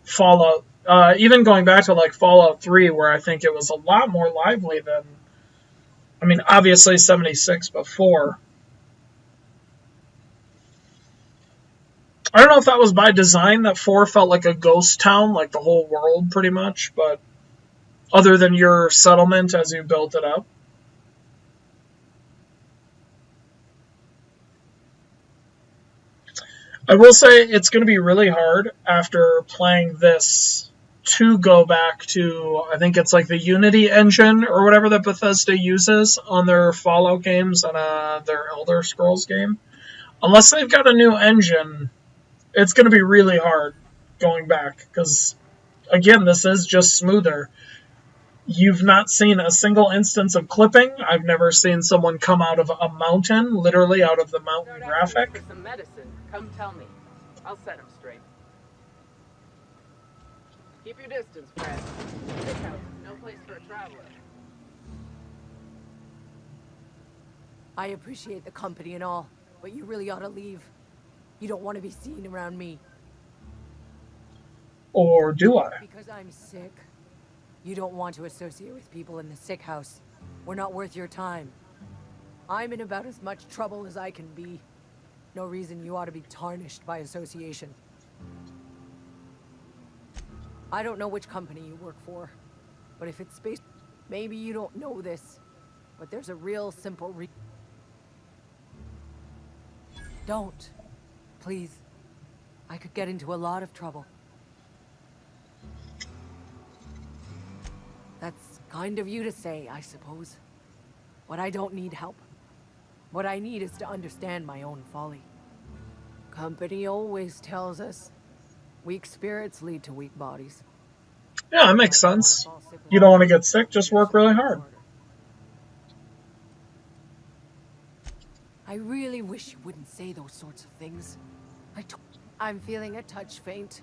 Fallout. Even going back to like Fallout 3, where I think it was a lot more lively than, I mean, obviously 76 before. I don't know if that was by design, that 4 felt like a ghost town, like the whole world pretty much, but other than your settlement as you built it up. I will say it's going to be really hard after playing this to go back to, I think it's like the Unity engine or whatever that Bethesda uses on their Fallout games and their Elder Scrolls game. Unless they've got a new engine, it's going to be really hard going back because, again, this is just smoother. You've not seen a single instance of clipping. I've never seen someone come out of a mountain, literally out of the mountain graphic. For some medicine, come tell me. I'll set him straight. Keep your distance, Fred. This house is no place for a traveler. I appreciate the company and all, but you really ought to leave. You don't want to be seen around me. Or do I? Because I'm sick. You don't want to associate with people in the sick house. We're not worth your time. I'm in about as much trouble as I can be. No reason you ought to be tarnished by association. I don't know which company you work for, but if it's space... Maybe you don't know this, but there's a real simple Don't. Please. I could get into a lot of trouble. That's kind of you to say, I suppose. But I don't need help. What I need is to understand my own folly. Company always tells us, weak spirits lead to weak bodies. Yeah, that makes sense. You don't want to get sick, just work really hard. I really wish you wouldn't say those sorts of things. I'm feeling a touch faint.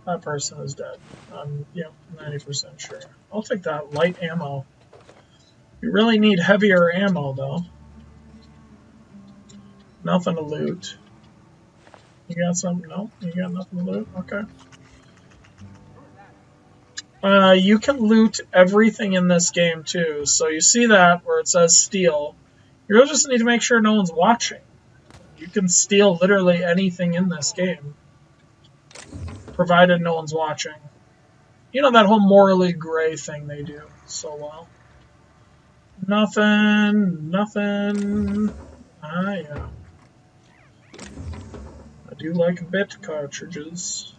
That person is dead. I'm 90% sure. I'll take that light ammo. We really need heavier ammo, though. Nothing to loot. You got something? No, you got nothing to loot? Okay. You can loot everything in this game too. So you see that where it says steal. You just need to make sure no one's watching. You can steal literally anything in this game, provided no one's watching. You know that whole morally gray thing they do so well. Nothing. Ah, yeah. I do like bit cartridges.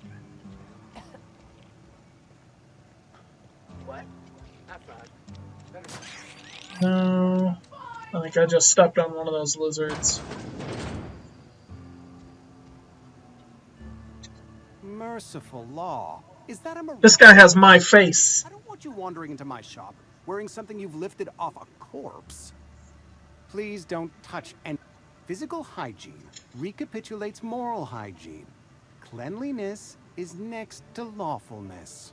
What? Not frog. No. I think I just stepped on one of those lizards. Merciful law. Is that a marauder? This guy has my face. I don't want you wandering into my shop wearing something you've lifted off a corpse. Please don't touch any. Physical hygiene recapitulates moral hygiene. Cleanliness is next to lawfulness.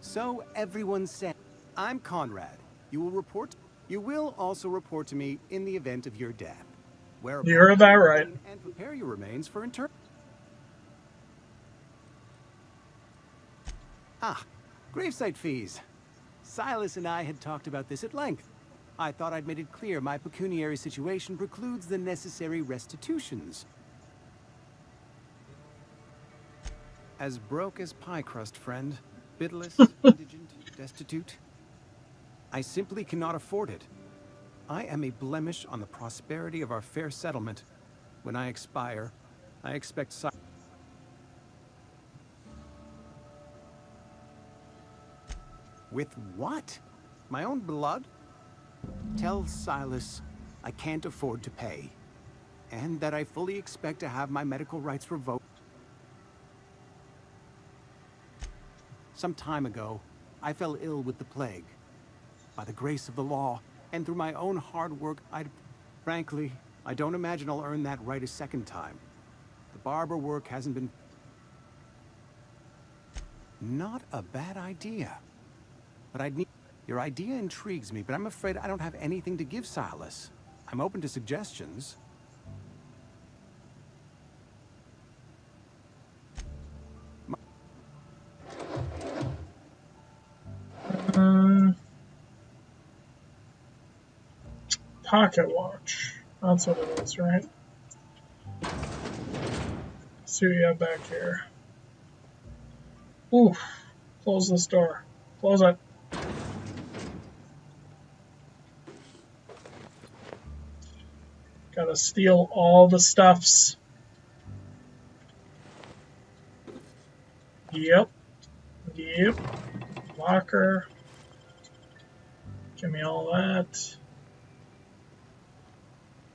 So everyone said, I'm Conrad. You will also report to me in the event of your death. You heard that right. And prepare your remains for interment. Ah, gravesite fees. Silas and I had talked about this at length. I thought I'd made it clear my pecuniary situation precludes the necessary restitutions. As broke as pie crust, friend. Bitless, indigent, destitute. I simply cannot afford it. I am a blemish on the prosperity of our fair settlement. When I expire, I expect With what? My own blood? Tell Silas I can't afford to pay, and that I fully expect to have my medical rights revoked. Some time ago, I fell ill with the plague. By the grace of the law, and through my own hard work, frankly, I don't imagine I'll earn that right a second time. The barber work hasn't been... Not a bad idea. But I'd need... Your idea intrigues me, but I'm afraid I don't have anything to give Silas. I'm open to suggestions. Pocket watch. That's what it is, right? Let's see what you have back here. Oof. Close this door. Close it. Gotta steal all the stuffs. Yep. Locker. Give me all that.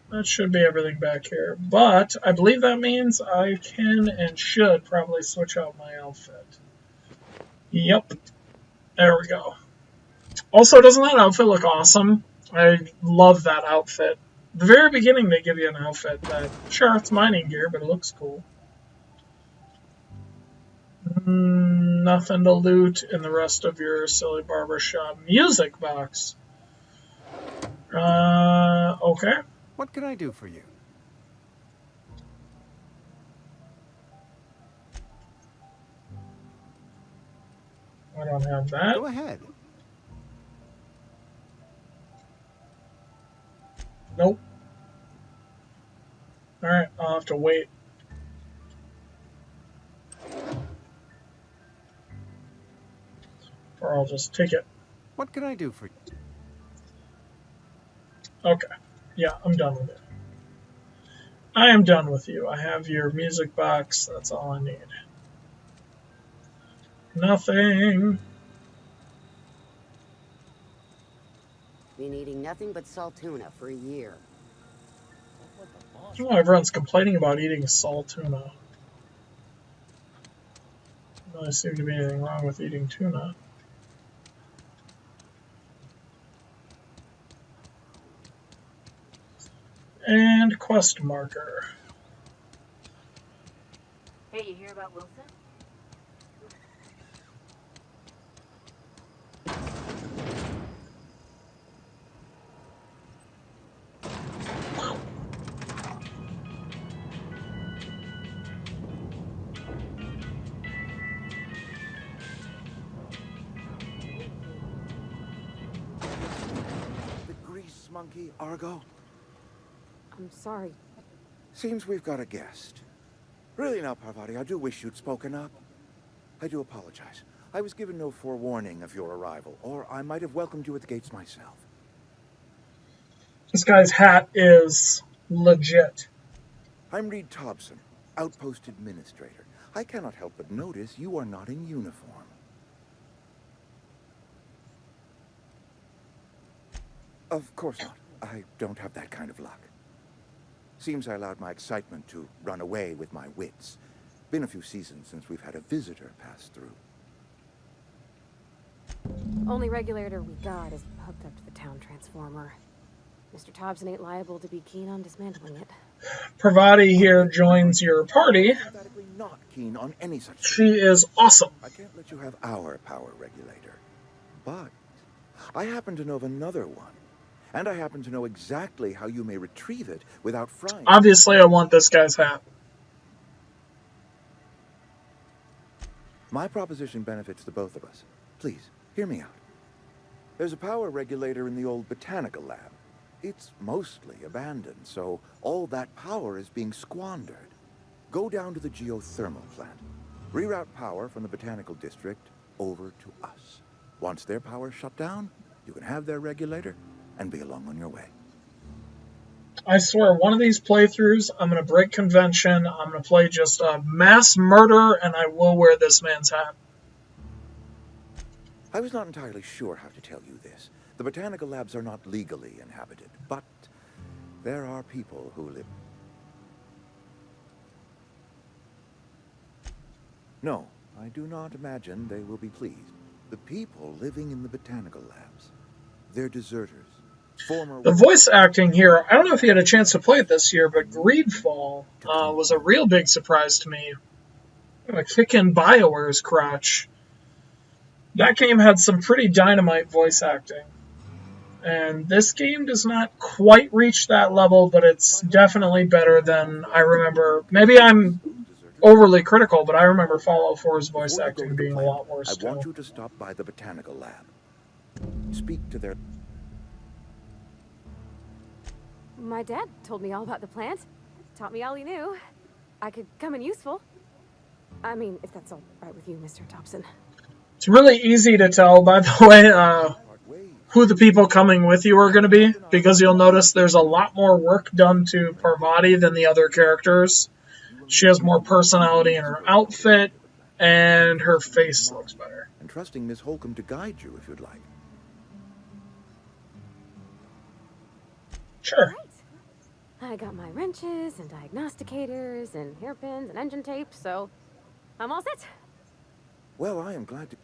That should be everything back here. But I believe that means I can and should probably switch out my outfit. Yep. There we go. Also, doesn't that outfit look awesome? I love that outfit. At the very beginning, they give you an outfit that, sure, it's mining gear, but it looks cool. Nothing to loot in the rest of your silly barbershop music box. Okay. What can I do for you? I don't have that. Go ahead. Nope. Alright, I'll have to wait. Or I'll just take it. What can I do for you? Okay. Yeah, I'm done with it. I am done with you. I have your music box. That's all I need. Nothing. Been eating nothing but salt tuna for a year. Oh, everyone's complaining about eating salt tuna. Doesn't really seem to be anything wrong with eating tuna. And quest marker. Hey, you hear about Wilson? monkey, Argo? I'm sorry. Seems we've got a guest. Really now, Parvati, I do wish you'd spoken up. I do apologize. I was given no forewarning of your arrival, or I might have welcomed you at the gates myself. This guy's hat is legit. I'm Reed Thompson, Outpost Administrator. I cannot help but notice you are not in uniform. Of course not. I don't have that kind of luck. Seems I allowed my excitement to run away with my wits. Been a few seasons since we've had a visitor pass through. Only regulator we got is hooked up to the town transformer. Mr. Thompson ain't liable to be keen on dismantling it. Parvati here joins your party. Not keen on any such thing. She is awesome. I can't let you have our power regulator. But I happen to know of another one. And I happen to know exactly how you may retrieve it without frying. Obviously, I want this guy's hat. My proposition benefits the both of us. Please, hear me out. There's a power regulator in the old botanical lab. It's mostly abandoned, so all that power is being squandered. Go down to the geothermal plant. Reroute power from the botanical district over to us. Once their power's shut down, you can have their regulator and be along on your way. I swear, one of these playthroughs, I'm going to break convention, I'm going to play just a mass murder, and I will wear this man's hat. I was not entirely sure how to tell you this. The botanical labs are not legally inhabited, but there are people who live... No, I do not imagine they will be pleased. The people living in the botanical labs, they're deserters. The voice acting here, I don't know if you had a chance to play it this year, but Greedfall was a real big surprise to me. A kick in BioWare's crotch. That game had some pretty dynamite voice acting. And this game does not quite reach that level, but it's definitely better than I remember. Maybe I'm overly critical, but I remember Fallout 4's voice acting being a lot worse too. I want you to stop by the botanical lab. Speak to their... My dad told me all about the plant. Taught me all he knew. I could come in useful. I mean, if that's all right with you, Mr. Thompson. It's really easy to tell, by the way, who the people coming with you are going to be, because you'll notice there's a lot more work done to Parvati than the other characters. She has more personality in her outfit, and her face looks better. And trusting Miss Holcomb to guide you if you'd like. Sure. Right. I got my wrenches and diagnosticators and hairpins and engine tape, so I'm all set. Well, I am glad to...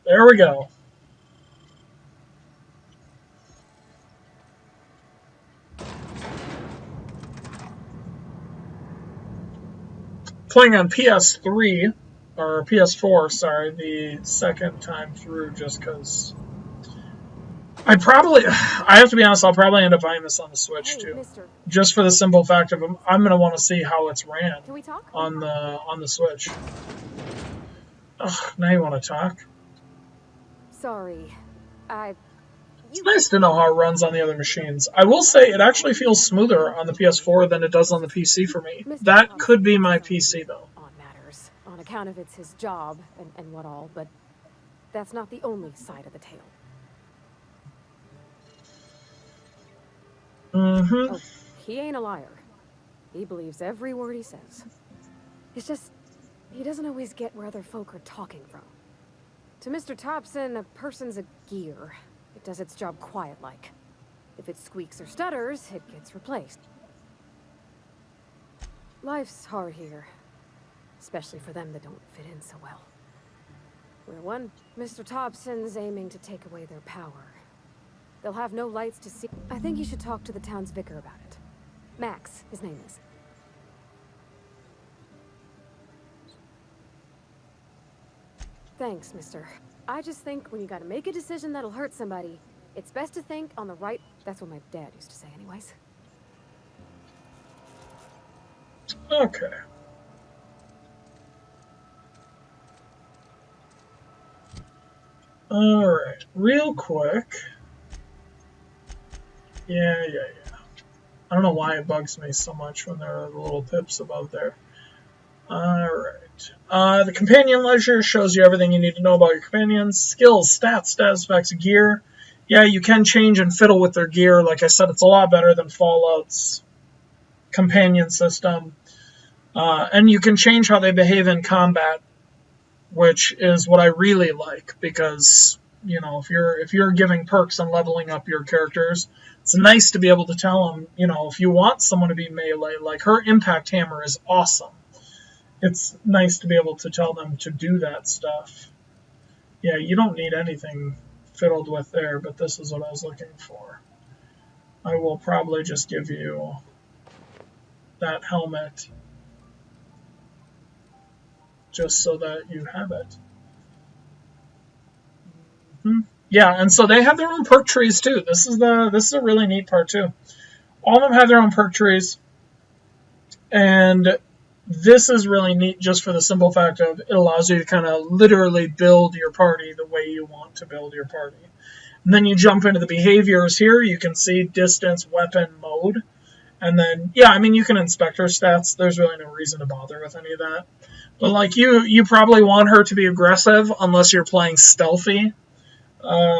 There we go. Playing on PS3, or PS4, sorry, the second time through, just because I have to be honest, I'll probably end up buying this on the Switch too. Mister. Just for the simple fact of I'm going to want to see how it's ran Can we talk? on the Switch. Ugh, now you want to talk? Sorry. It's nice to know how it runs on the other machines. I will say it actually feels smoother on the PS4 than it does on the PC for me. That could be my PC though. On matters, on account of it's his job and what all, but that's not the only side of the tale. Mm-hmm. Oh, he ain't a liar. He believes every word he says. It's just, he doesn't always get where other folk are talking from. To Mr. Thompson, a person's a gear. It does its job quiet-like. If it squeaks or stutters, it gets replaced. Life's hard here. Especially for them that don't fit in so well. Where one Mr. Thompson's aiming to take away their power. They'll have no lights to see. I think you should talk to the town's vicar about it. Max, his name is. Thanks, mister. I just think when you gotta make a decision that'll hurt somebody, it's best to think on the right... That's what my dad used to say anyways. Okay. Alright, real quick. Yeah. I don't know why it bugs me so much when there are the little pips above there. Alright. The companion ledger shows you everything you need to know about your companions. Skills, stats, status effects, gear. Yeah, you can change and fiddle with their gear. Like I said, it's a lot better than Fallout's companion system. And you can change how they behave in combat, which is what I really like, because if you're giving perks and leveling up your characters, it's nice to be able to tell them, if you want someone to be melee, like her impact hammer is awesome. It's nice to be able to tell them to do that stuff. Yeah, you don't need anything fiddled with there, but this is what I was looking for. I will probably just give you that helmet just so that you have it. Yeah, and so they have their own perk trees too. This is a really neat part too. All of them have their own perk trees, and this is really neat just for the simple fact of it allows you to kind of literally build your party the way you want to build your party. And then you jump into the behaviors here. You can see distance, weapon, mode. And then, yeah, I mean, you can inspect her stats. There's really no reason to bother with any of that. But, like, you probably want her to be aggressive unless you're playing stealthy.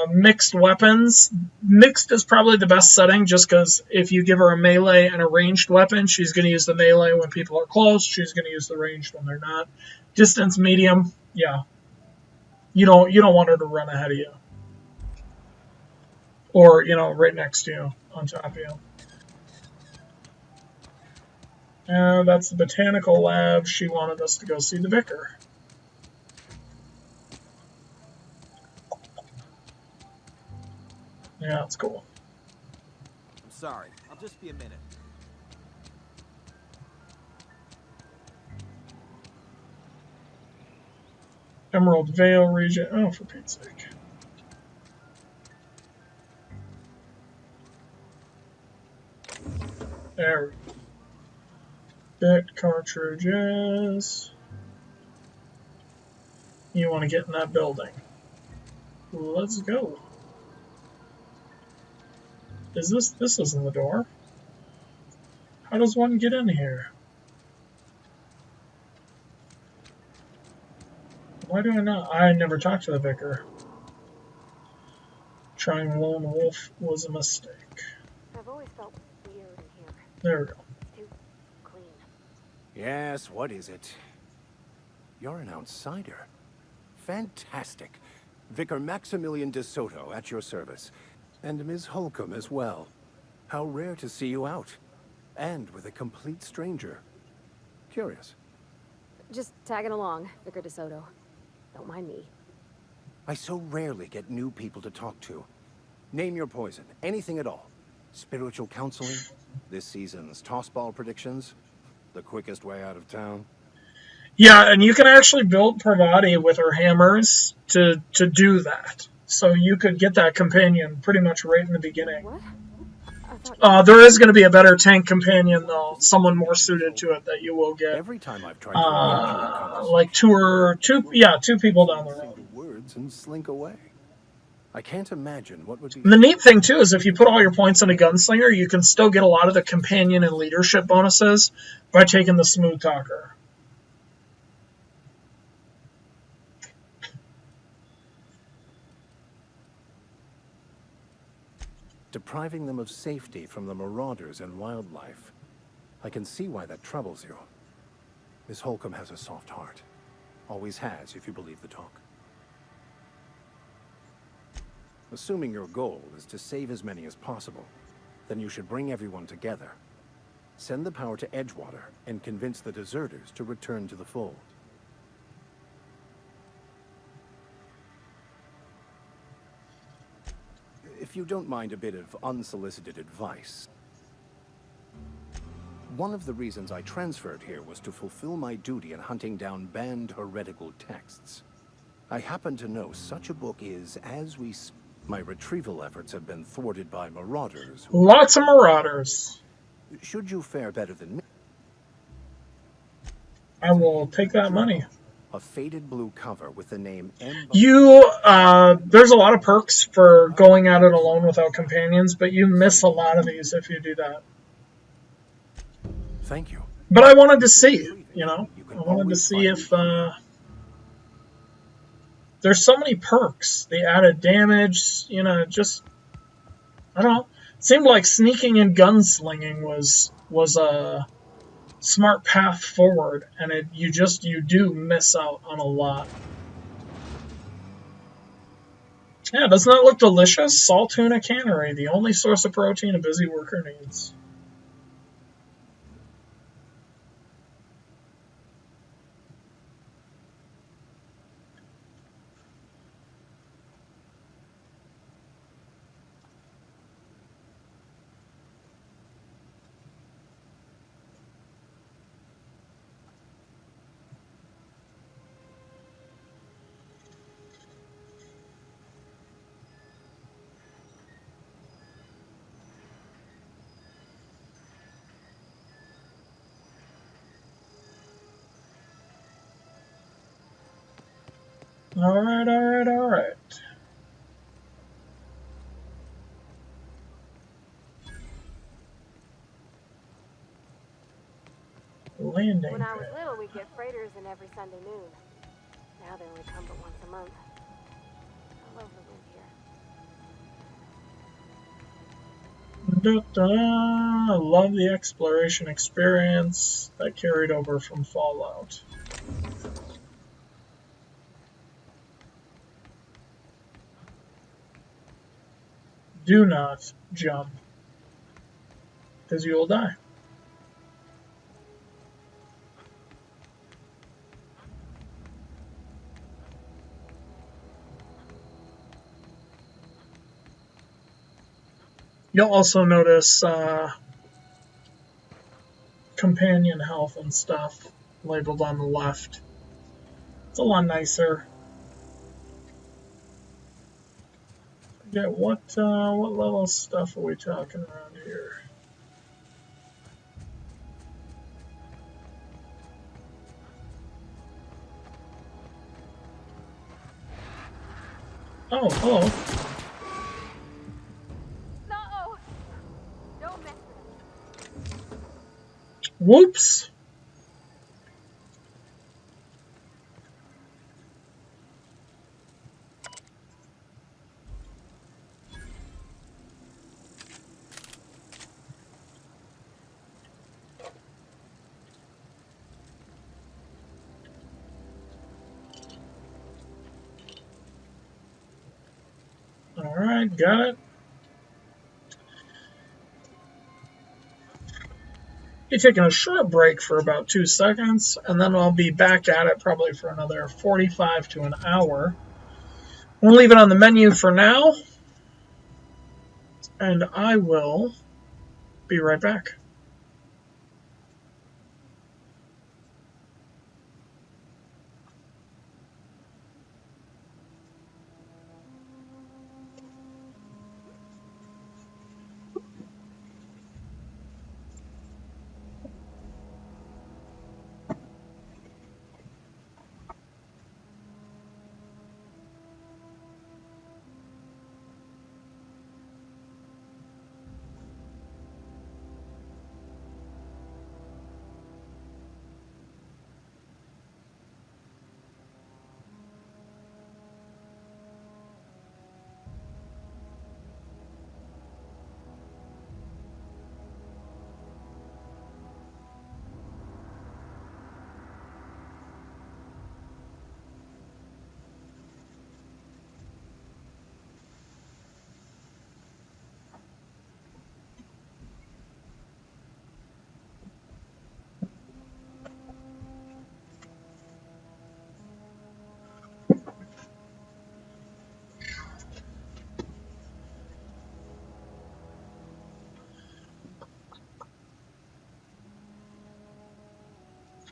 Mixed weapons. Mixed is probably the best setting just because if you give her a melee and a ranged weapon, she's going to use the melee when people are close. She's going to use the ranged when they're not. Distance, medium, yeah. You don't want her to run ahead of you. Or, right next to you, on top of you. That's the botanical lab. She wanted us to go see the vicar. Yeah, that's cool. I'm sorry. I'll just be a minute. Emerald Vale region. Oh, for Pete's sake. There we go. Bit cartridges. You want to get in that building. Let's go. This isn't the door. How does one get in here? Why do I not? I never talked to the vicar. Trying lone wolf was a mistake. I've always felt weird in here. There we go. Too clean. Yes, what is it? You're an outsider. Fantastic. Vicar Maximilian de Soto at your service. And Ms. Holcomb as well. How rare to see you out. And with a complete stranger. Curious. Just tagging along, Vicar DeSoto. Don't mind me. I so rarely get new people to talk to. Name your poison. Anything at all. Spiritual counseling? This season's tossball predictions? The quickest way out of town? Yeah, and you can actually build Parvati with her hammers to do that. So you could get that companion pretty much right in the beginning. There is going to be a better tank companion, though. Someone more suited to it that you will get. Every time I've tried to like two people down the road. Words and slink away. I can't imagine what would be. And the neat thing too is if you put all your points into Gunslinger, you can still get a lot of the companion and leadership bonuses by taking the Smooth Talker. Depriving them of safety from the marauders and wildlife. I can see why that troubles you. Miss Holcomb has a soft heart. Always has, if you believe the talk. Assuming your goal is to save as many as possible, then you should bring everyone together. Send the power to Edgewater and convince the deserters to return to the fold. If you don't mind a bit of unsolicited advice. One of the reasons I transferred here was to fulfill my duty in hunting down banned heretical texts. I happen to know such a book is, as we speak. My retrieval efforts have been thwarted by marauders. Lots of marauders. Should you fare better than me? I will take that money. A faded blue cover with the name M. There's a lot of perks for going at it alone without companions, but you miss a lot of these if you do that. Thank you. But I wanted to see, I wanted to see if there's so many perks. The added damage, just I don't know. It seemed like sneaking and gunslinging was a smart path forward, and you do miss out on a lot. Yeah, doesn't that look delicious? Salt tuna cannery, the only source of protein a busy worker needs. Alright. Landing. When I was little, we'd get freighters in every Sunday noon. Now they only come but once a month. I love the wind here. I love the exploration experience that carried over from Fallout. Do not jump, because you will die. You'll also notice companion health and stuff labeled on the left. It's a lot nicer. Yeah, what level stuff are we talking around here? Oh, hello. No! Don't mess with him. Whoops. Alright, got it. Be taking a short break for about 2 seconds, and then I'll be back at it probably for another 45 to an hour. We'll leave it on the menu for now, and I will be right back.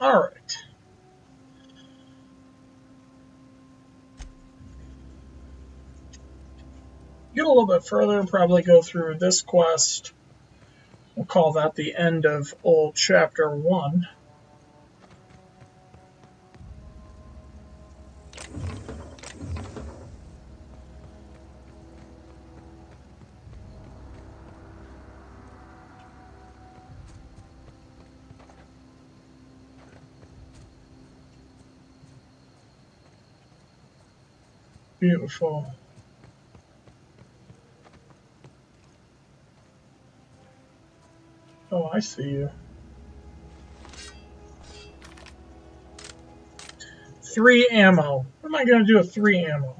All right. Get a little bit further and probably go through this quest. We'll call that the end of old chapter 1. Beautiful. Oh, I see you. 3 ammo. What am I going to do with 3 ammo?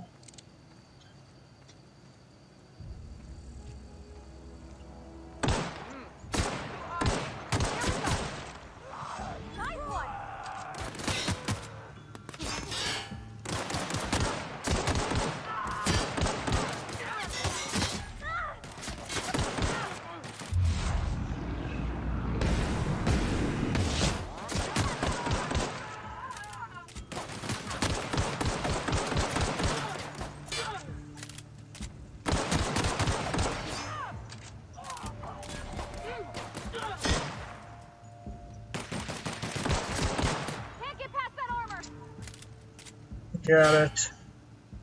Got it.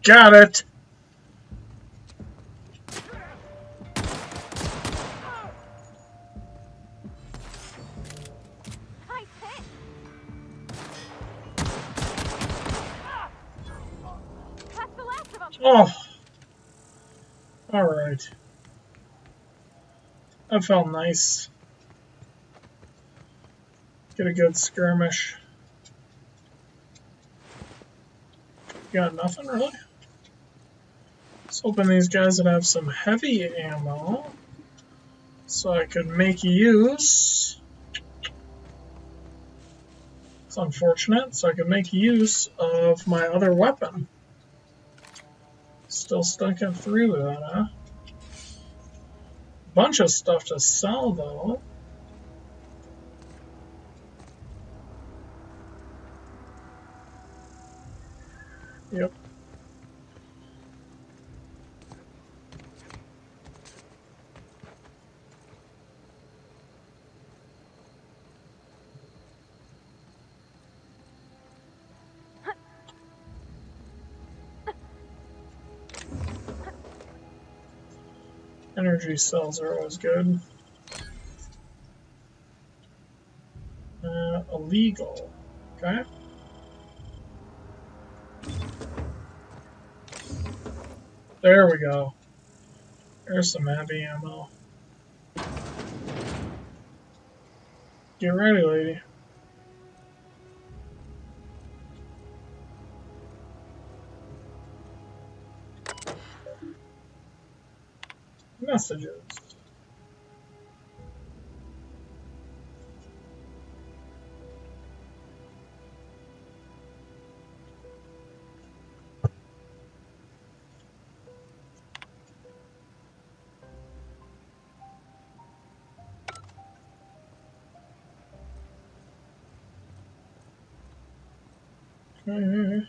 Got it! Oh! Alright. That felt nice. Get a good skirmish. Got nothing, really? I was hoping these guys would have some heavy ammo so I could make use. It's unfortunate, so I could make use of my other weapon. Still sticking through that, huh? Bunch of stuff to sell, though. Yep. Energy cells are always good. Illegal. Okay. There we go. There's some heavy ammo. Get ready, lady. Messages. Okay.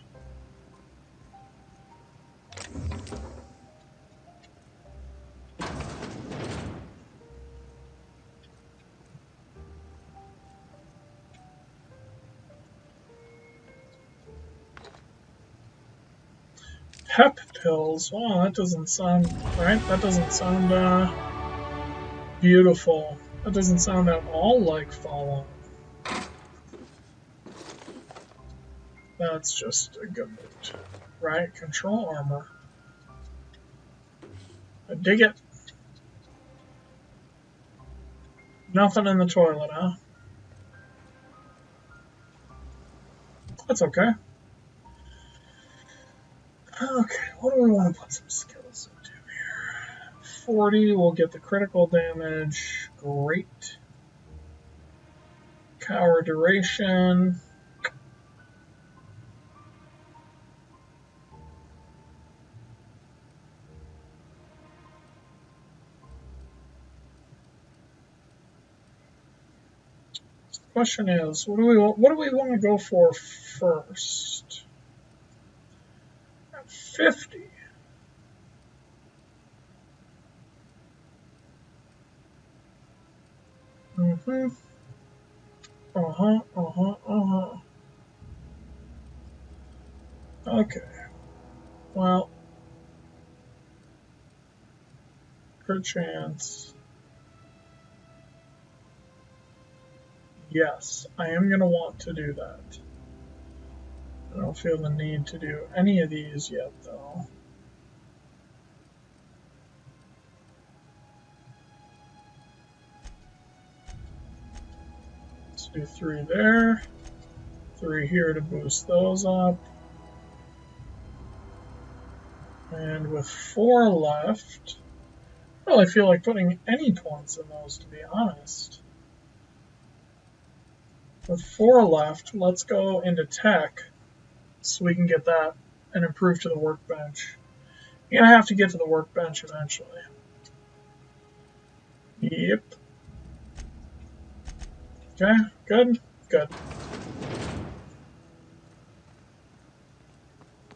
Pep pills. Wow, that doesn't sound right. That doesn't sound beautiful. That doesn't sound at all like Fallout. That's just a good loot. Right, control armor. I dig it. Nothing in the toilet, huh? That's okay. Okay, what do we want to put some skills into here? 40 will get the critical damage. Great. Cower duration. The question is, what do we want to go for first? At 50. Okay. Well, crit chance. Yes, I am going to want to do that. I don't feel the need to do any of these yet, though. Let's do 3 there. 3 here to boost those up. And with 4 left, I don't really feel like putting any points in those, to be honest. With 4 left, let's go into tech so we can get that and improve to the workbench. You're going to have to get to the workbench eventually. Yep. Okay, good, good.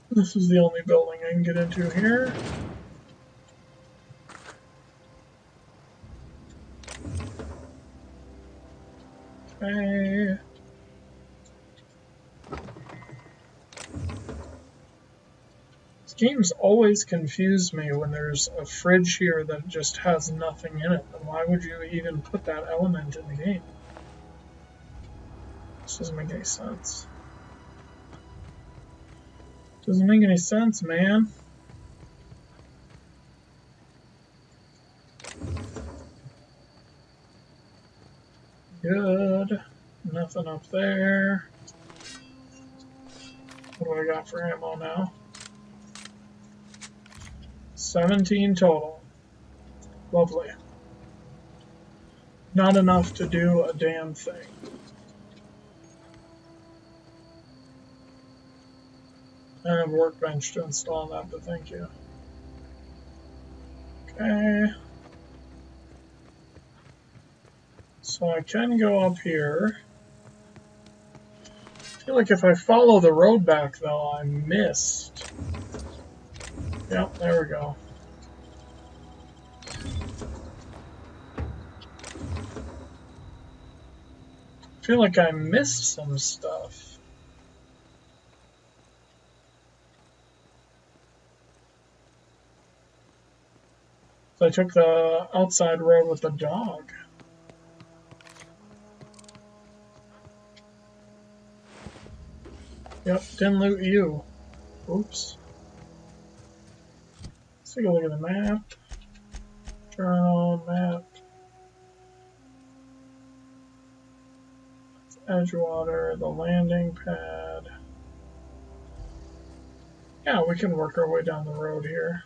This is the only building I can get into here. Okay. These games always confuse me when there's a fridge here that just has nothing in it. Then why would you even put that element in the game? This doesn't make any sense. Doesn't make any sense, man. Good. Nothing up there. What do I got for ammo now? 17 total. Lovely. Not enough to do a damn thing. I have a workbench to install that, but thank you. Okay. So I can go up here. I feel like if I follow the road back, though, I missed. Yep, there we go. I feel like I missed some stuff. So I took the outside road with the dog. Yep, didn't loot you. Oops. Let's take a look at the map. Journal, map. Edgewater, the landing pad. Yeah, we can work our way down the road here.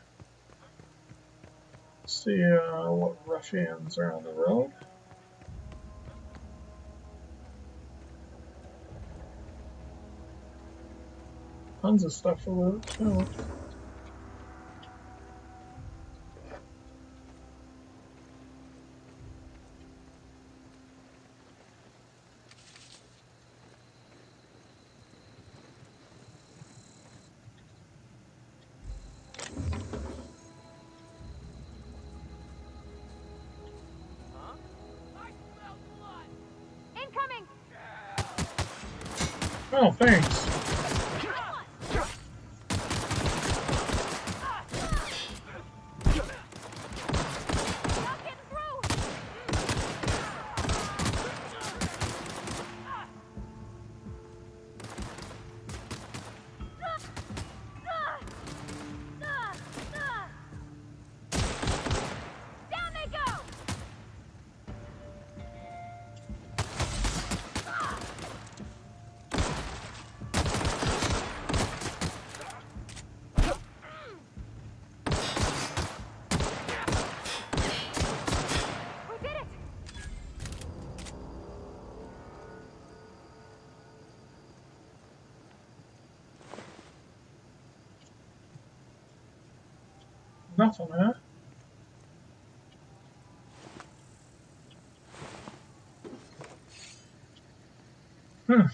See what ruffians are on the road. Tons of stuff to loot too. Incoming! Oh, thanks. Down they go! We did it! Nothing, huh? I don't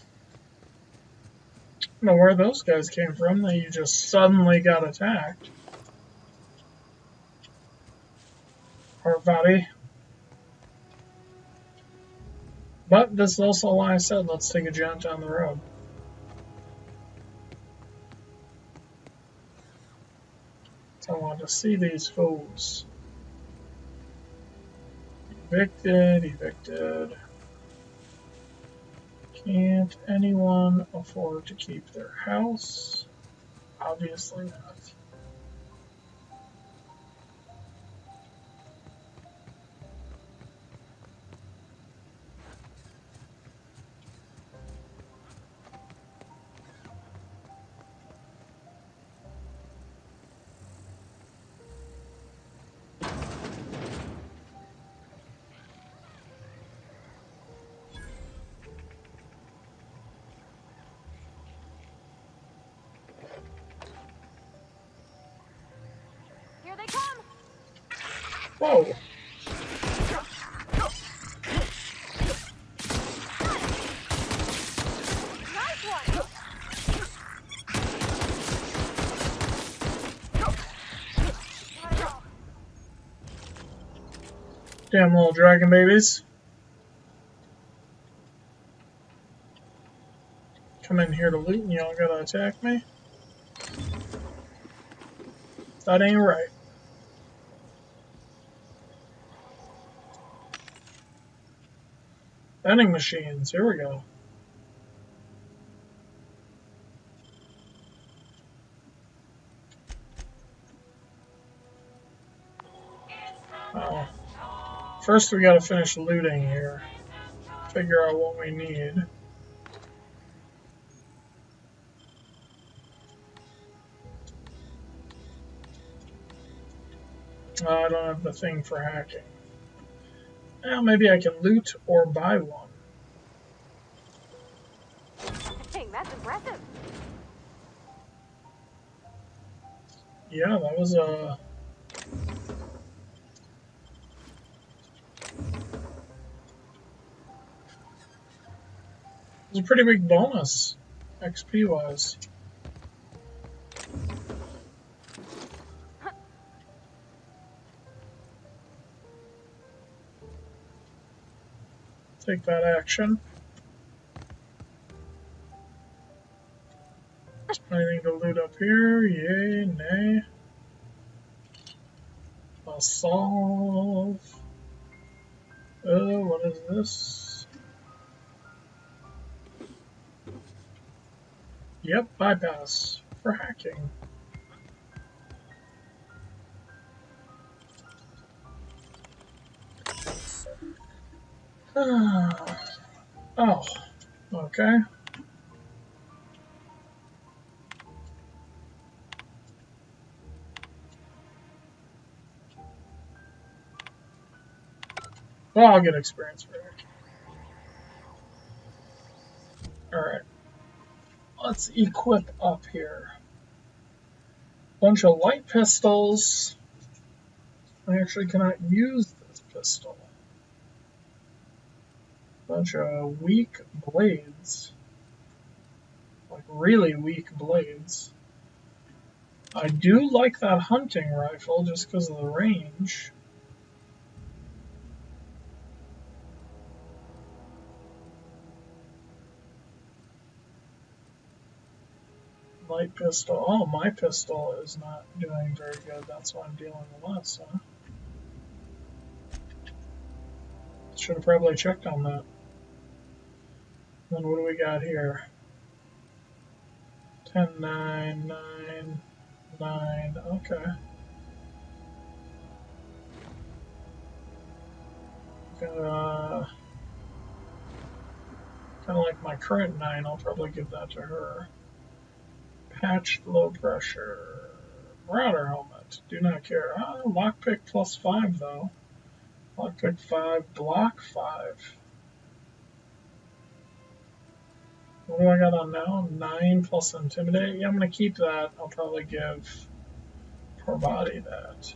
know where those guys came from that you just suddenly got attacked. Parvati. But this is also why I said let's take a jaunt down the road. I want to see these fools. Evicted, evicted. Can't anyone afford to keep their house? Obviously not. Here they come. Whoa. Nice one. Damn little dragon babies. Come in here to loot and y'all gotta attack me? That ain't right. Vending machines, here we go. Oh. First we gotta finish looting here. Figure out what we need. I don't have the thing for hacking. Well, maybe I can loot or buy one. Dang, that's impressive. Yeah, that was a... It was a pretty big bonus, XP-wise. Take that action. Anything to loot up here? Yay, nay. I'll solve. Oh, what is this? Yep, bypass for hacking. Oh, okay. Well, I'll get experience for it. Alright. Let's equip up here. Bunch of light pistols. I actually cannot use this pistol. Bunch of weak blades. Like really weak blades. I do like that hunting rifle just because of the range. Light pistol. Oh, my pistol is not doing very good. That's why I'm dealing less, huh? Should have probably checked on that. Then what do we got here? 10, 9, 9, 9. Okay. Kind of like my current 9. I'll probably give that to her. Patched low pressure. Marauder helmet. Do not care. Lockpick plus 5 though. Lockpick 5. Block 5. What do I got on now? 9 plus intimidate. Yeah, I'm gonna keep that. I'll probably give per body that.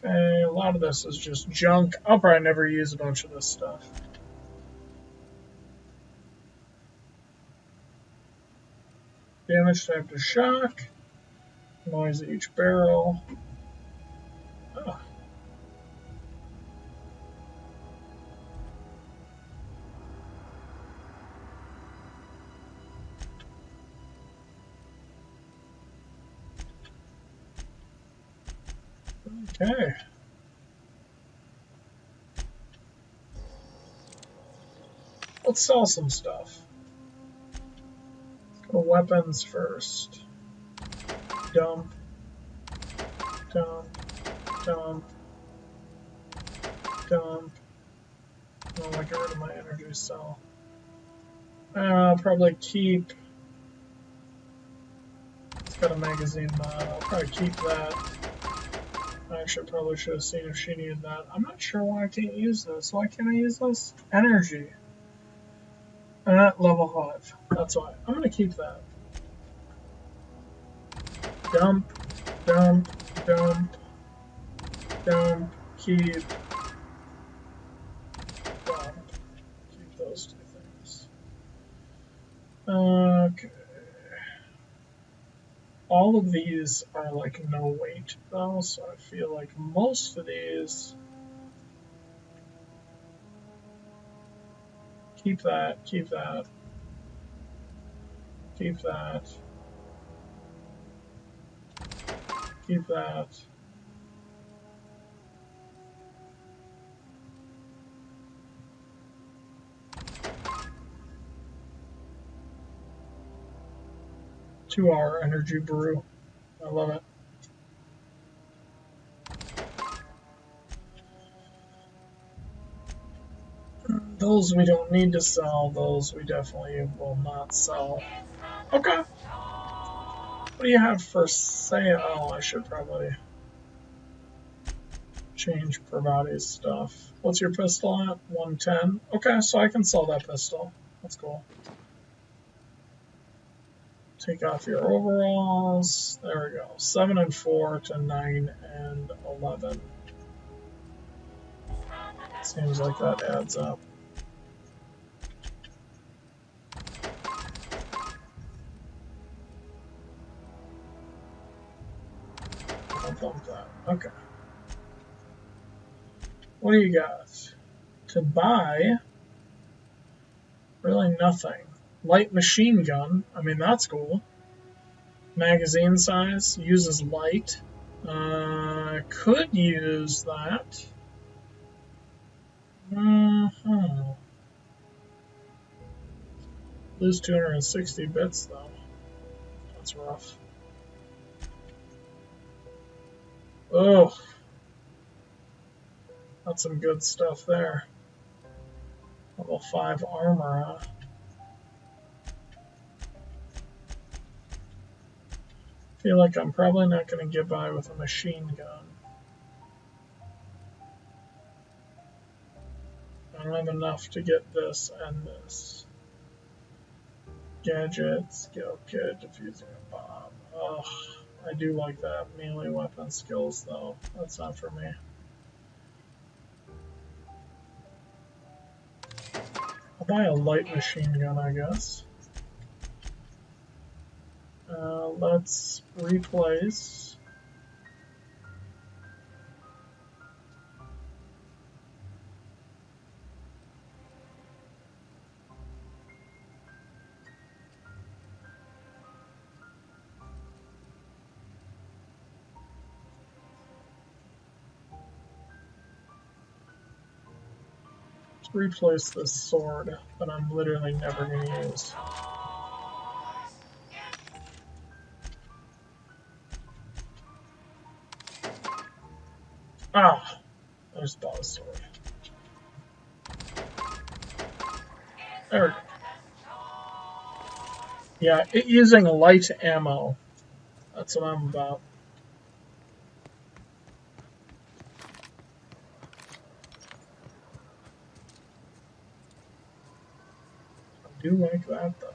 Okay, a lot of this is just junk. I'll probably never use a bunch of this stuff. Damage type to shock. Noise at each barrel. Oh. Okay. Let's sell some stuff. Let's go to weapons first. Dump. Dump. Dump. Dump. Oh, I get rid of my energy cell. I'll probably keep... It's got a magazine mod. I'll probably keep that. I probably should have seen if she needed that. I'm not sure why I can't use this. Why can't I use this? Energy. I'm at level 5. That's why. I'm going to keep that. Dump, dump, dump, dump, keep, dump. Keep those 2 things. Okay. All of these are like no weight though, so I feel like most of these. Keep that, keep that, keep that, keep that. Two-hour energy brew. I love it. Those we don't need to sell. Those we definitely will not sell. Okay. What do you have for sale? Oh, I should probably change Pravati's stuff. What's your pistol at? 110. Okay, so I can sell that pistol. That's cool. Take off your overalls. There we go. 7 and 4 to 9 and 11. Seems like that adds up. I'll bump that. Okay. What do you got? To buy? Really nothing. Light machine gun. I mean, that's cool. Magazine size. Uses light. Could use that. Lose 260 bits though. That's rough. Oh. That's some good stuff there. Level 5 armor, huh? Feel like I'm probably not going to get by with a machine gun. I don't have enough to get this and this. Gadgets, skill kit, defusing a bomb. Ugh, I do like that. Melee weapon skills though. That's not for me. I'll buy a light machine gun, I guess. Let's replace. Let's replace this sword that I'm literally never going to use. Ah, there's the sword. There we go. Yeah, using light ammo. That's what I'm about. I do like that though.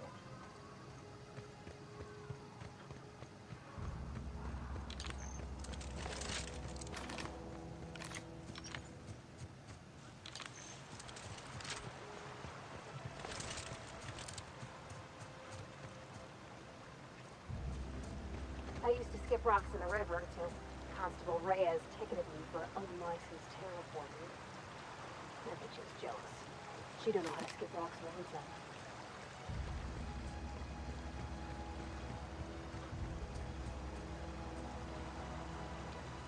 I used to skip rocks in the river until Constable Reyes ticketed me for unlicensed terraforming. I think she was jealous. She don't know how to skip rocks by herself.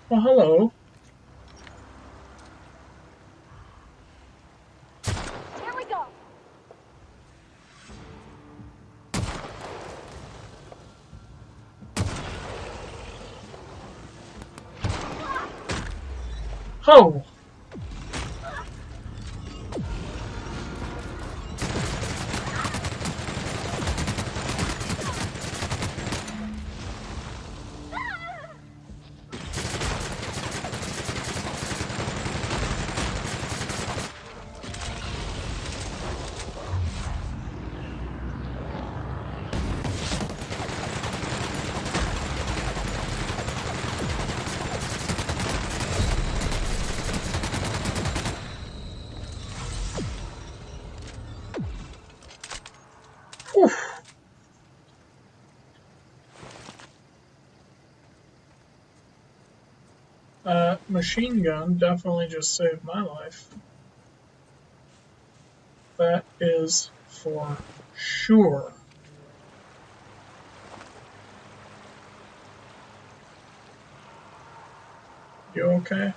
Well, hello. Here we go! Oh! Machine gun definitely just saved my life. That is for sure. You okay?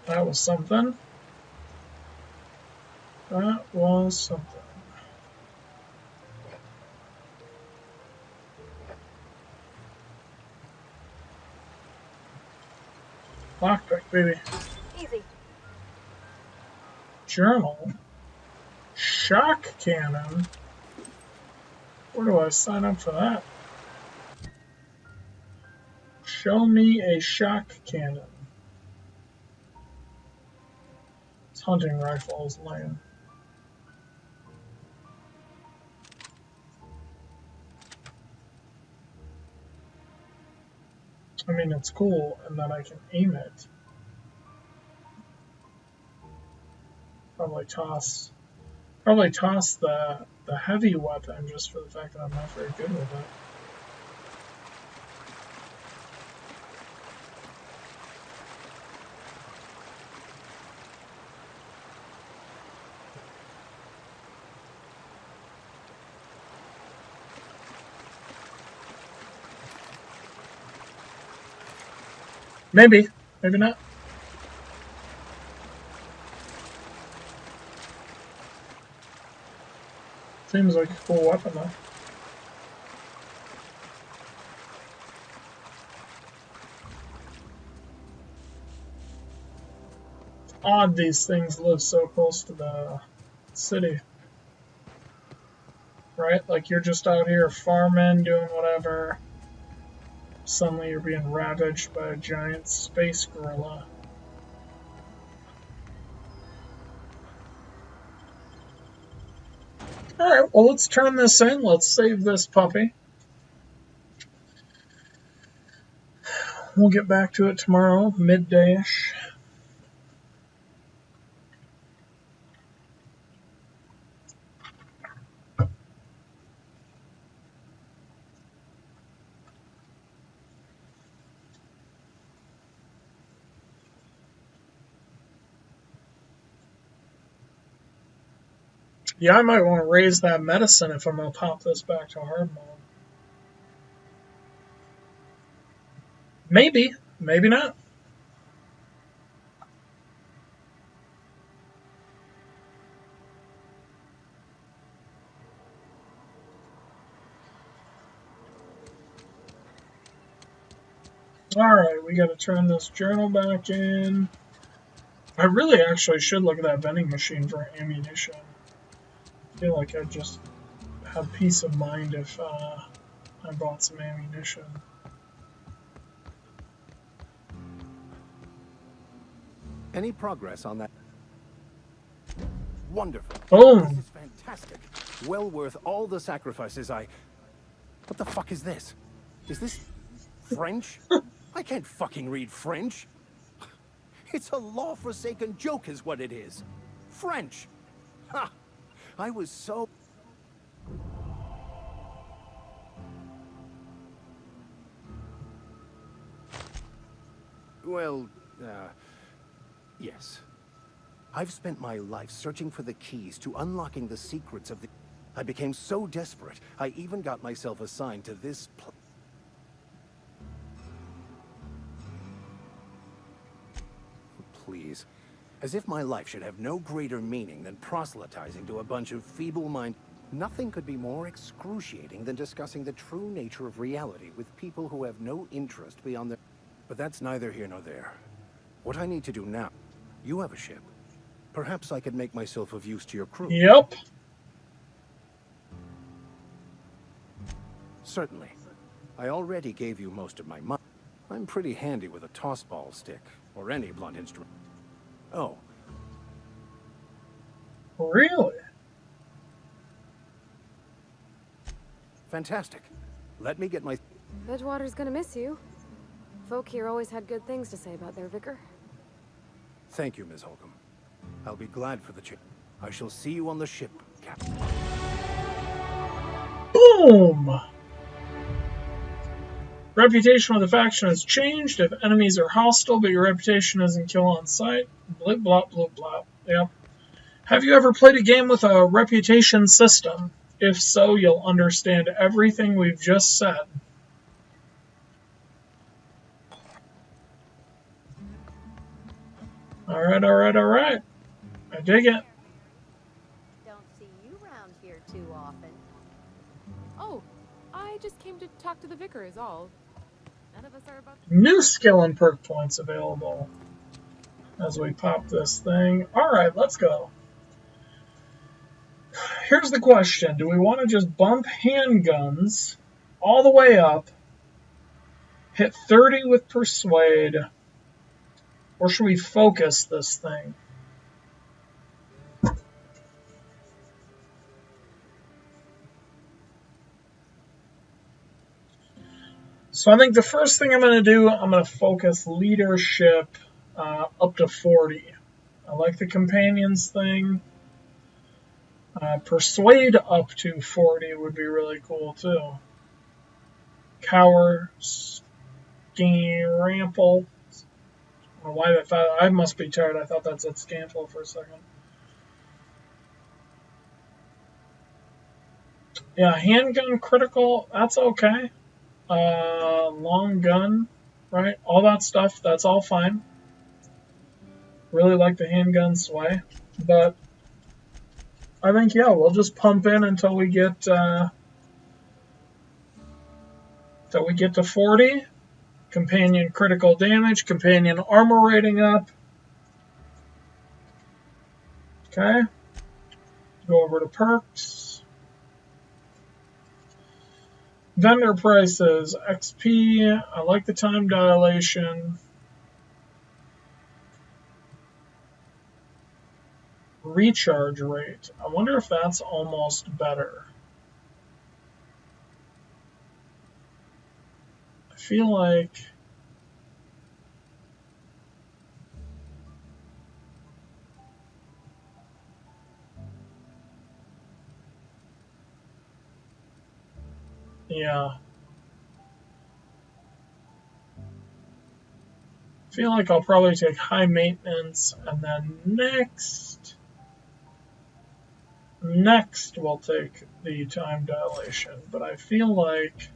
That was something. That was something. Lockpick, baby. Easy. Journal. Shock cannon. Where do I sign up for that? Show me a shock cannon. This hunting rifle is lame. I mean, it's cool in that I can aim it. Probably toss the heavy weapon just for the fact that I'm not very good with it. Maybe, maybe not. Seems like a cool weapon though. It's odd these things live so close to the city. Right? Like you're just out here farming, doing whatever. Suddenly you're being ravaged by a giant space gorilla. Alright, well let's turn this in. Let's save this puppy. We'll get back to it tomorrow, midday-ish. Yeah, I might want to raise that medicine if I'm going to pop this back to hard mode. Maybe, maybe not. Alright, we got to turn this journal back in. I really actually should look at that vending machine for ammunition. I feel like I'd just have peace of mind if I bought some ammunition. Any progress on that? Wonderful. Boom. This is fantastic. Well worth all the sacrifices I... What the fuck is this? Is this French? I can't fucking read French. It's a law-forsaken joke is what it is. French. Ha! I was so... Well, yes. I've spent my life searching for the keys to unlocking the secrets of the... I became so desperate, I even got myself assigned to this Please. As if my life should have no greater meaning than proselytizing to a bunch of feeble-minded... Nothing could be more excruciating than discussing the true nature of reality with people who have no interest beyond their... But that's neither here nor there. What I need to do now... You have a ship. Perhaps I could make myself of use to your crew. Yep. Certainly. I already gave you most of my money. I'm pretty handy with a tossball stick, or any blunt instrument. Oh. Really? Fantastic. Let me get my... Edgewater's gonna miss you. Folk here always had good things to say about their vicar. Thank you, Ms. Holcomb. I'll be glad for the change. I shall see you on the ship, Captain. Boom! Reputation with the faction has changed if enemies are hostile, but your reputation isn't kill on sight. Blip, blop, blip, blop. Yep. Have you ever played a game with a reputation system? If so, you'll understand everything we've just said. Alright, alright, alright. I dig it. Don't see you around here too often. Oh, I just came to talk to the vicar is all. None of us are about to... New skill and perk points available as we pop this thing. Alright, let's go. Here's the question. Do we want to just bump handguns all the way up, hit 30 with Persuade, or should we focus this thing? So I think the first thing I'm going to do, I'm going to focus leadership up to 40. I like the companions thing. Persuade up to 40 would be really cool too. Cower, Scample. I don't know why I thought I must be tired. I thought that said Scample for a second. Yeah, handgun critical, that's okay. Long gun, right? All that stuff, that's all fine. Really like the handgun sway, but I think, yeah, we'll just pump in until we get to 40. Companion critical damage, companion armor rating up. Okay. Go over to perks. Vendor prices, XP. I like the time dilation. Recharge rate. I wonder if that's almost better. I feel like yeah. I feel like I'll probably take high maintenance and then next we'll take the time dilation, but I feel like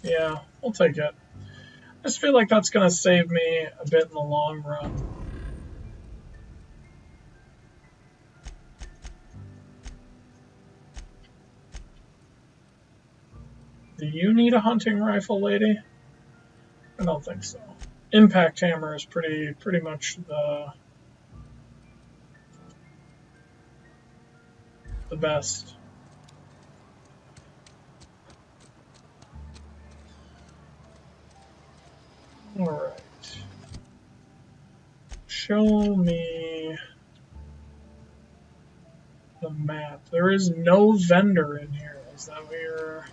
yeah, we'll take it. I just feel like that's going to save me a bit in the long run. Do you need a hunting rifle, lady? I don't think so. Impact hammer is pretty much the best. Alright. Show me the map. There is no vendor in here. Is that what you're...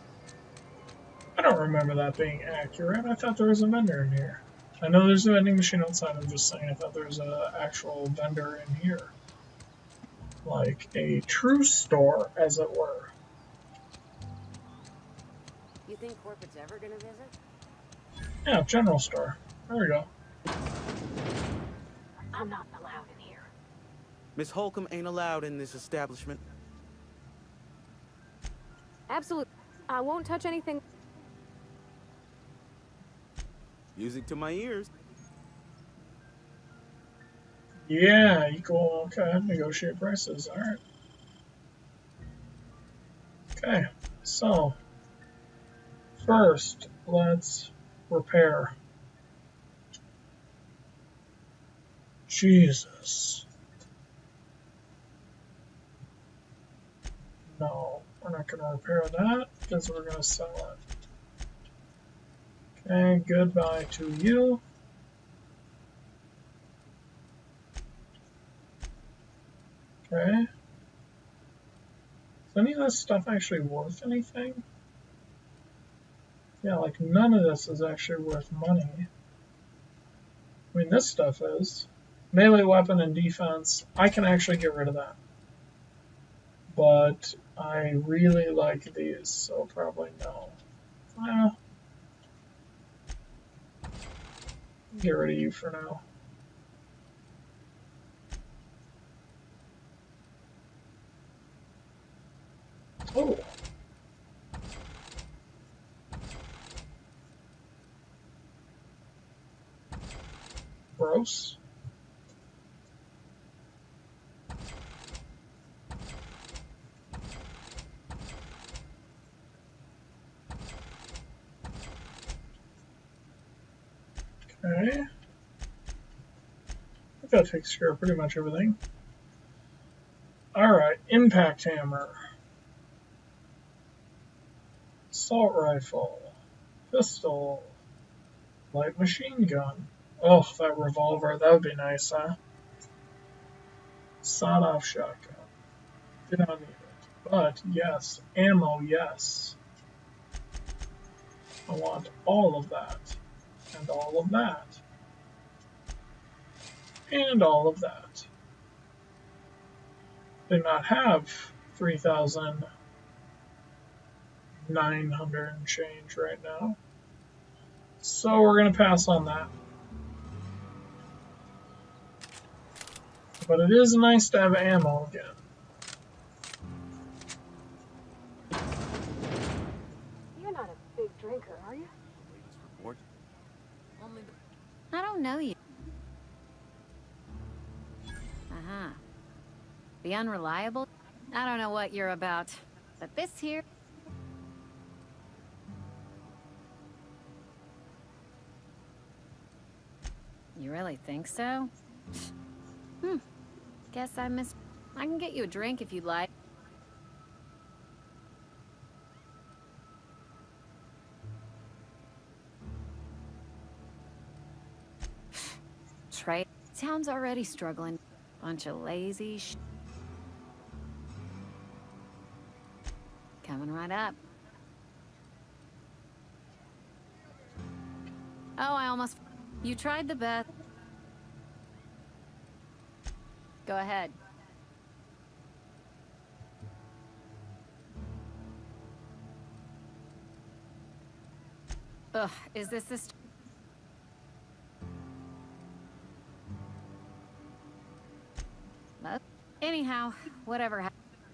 I don't remember that being accurate. I thought there was a vendor in here. I know there's a vending machine outside. I'm just saying I thought there was an actual vendor in here. Like a true store, as it were. You think corporate's ever gonna visit? Yeah, general store. There we go. I'm not allowed in here. Miss Holcomb ain't allowed in this establishment. Absolutely. I won't touch anything. Music to my ears. Yeah, equal. Okay, negotiate prices. All right. Okay, so first let's repair. Jesus. No, we're not going to repair that because we're going to sell it. Okay, goodbye to you. Okay. Is any of this stuff actually worth anything? Yeah, like none of this is actually worth money. I mean, this stuff is. Melee weapon and defense, I can actually get rid of that. But I really like these, so probably no. Well, get rid of you for now. Oh. Gross. Okay. I think that takes care of pretty much everything. Alright, impact hammer. Assault rifle. Pistol. Light machine gun. Oh, that revolver, that would be nice, huh? Sawed-off shotgun. Did not need it. But, yes. Ammo, yes. I want all of that. And all of that. And all of that. Do not have 3,900 and change right now. So we're going to pass on that. But it is nice to have ammo again. You're not a big drinker, are you? I don't know you. Uh-huh. The unreliable? I don't know what you're about. But this here... You really think so? Guess I missed... I can get you a drink if you'd like. Trey, town's already struggling. Bunch of lazy Coming right up. Oh, I almost... You tried the best. Go ahead. Ugh, is this... Anyhow, whatever.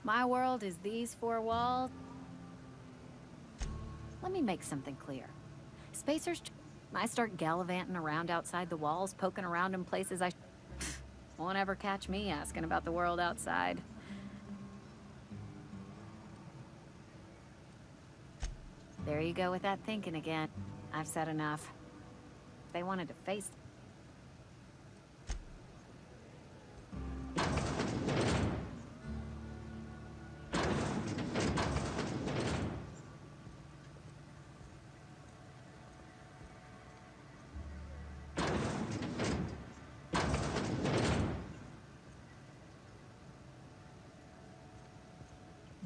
My world is these four walls. Let me make something clear. Spacers... I start gallivanting around outside the walls, poking around in places I... Won't ever catch me asking about the world outside. There you go with that thinking again. I've said enough. If they wanted to face...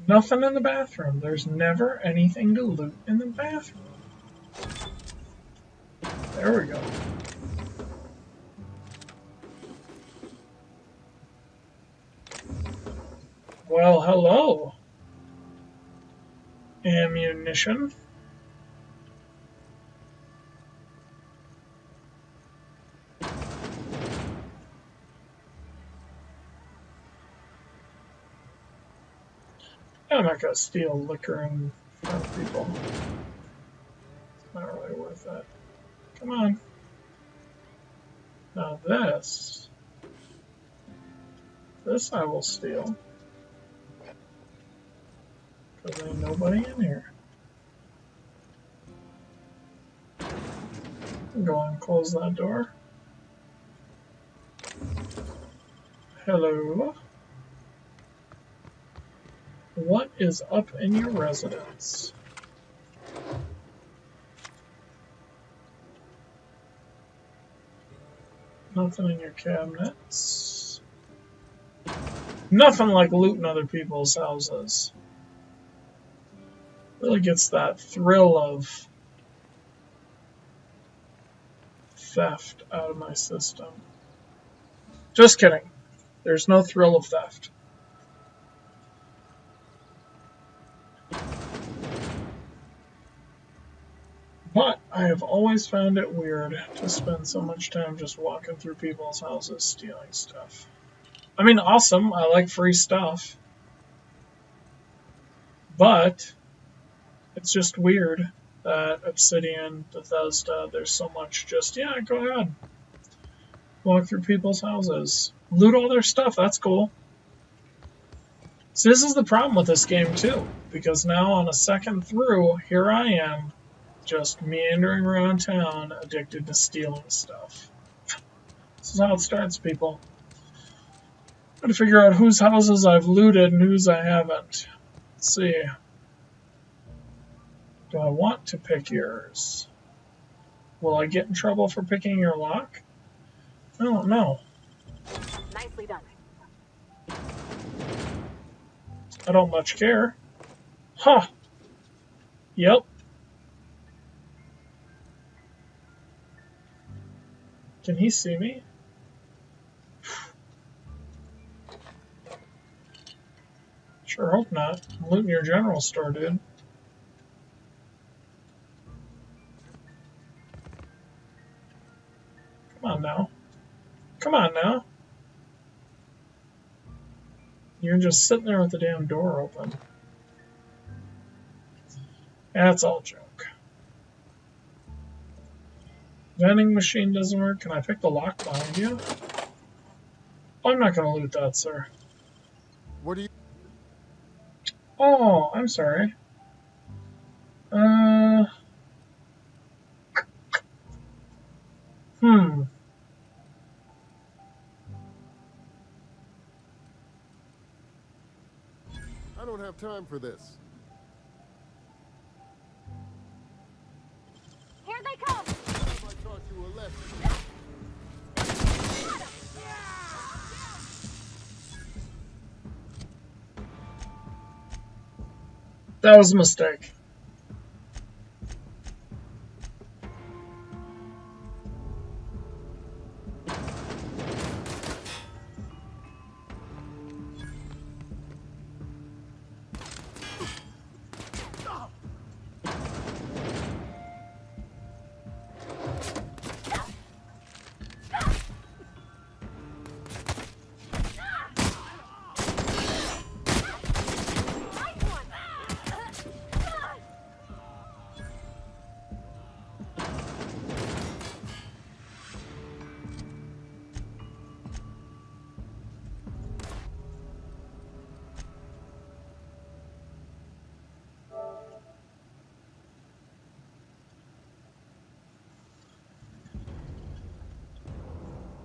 Nothing in the bathroom. There's never anything to loot in the bathroom. There we go. Well, hello. Ammunition. I'm not gonna steal liquor in front of people. It's not really worth it. Come on. Now this I will steal. Because ain't nobody in here. Go and close that door. Hello? What is up in your residence? Nothing in your cabinets. Nothing like looting other people's houses. Really gets that thrill of theft out of my system. Just kidding. There's no thrill of theft. But I have always found it weird to spend so much time just walking through people's houses stealing stuff. I mean, awesome. I like free stuff. But it's just weird that Obsidian, Bethesda, there's so much just, yeah, go ahead. Walk through people's houses. Loot all their stuff. That's cool. So this is the problem with this game, too. Because now on a second through, here I am, just meandering around town, addicted to stealing stuff. This is how it starts, people. Gotta figure out whose houses I've looted and whose I haven't. Let's see. Do I want to pick yours? Will I get in trouble for picking your lock? I don't know. Nicely done. I don't much care. Huh. Yep. Can he see me? Sure hope not. I'm looting your general store, dude. Come on now. Come on now. You're just sitting there with the damn door open. That's all joke. Vending machine doesn't work. Can I pick the lock behind you? Oh, I'm not going to loot that, sir. What do you... Oh, I'm sorry. I don't have time for this. Here they come! I taught you a lesson. That was a mistake.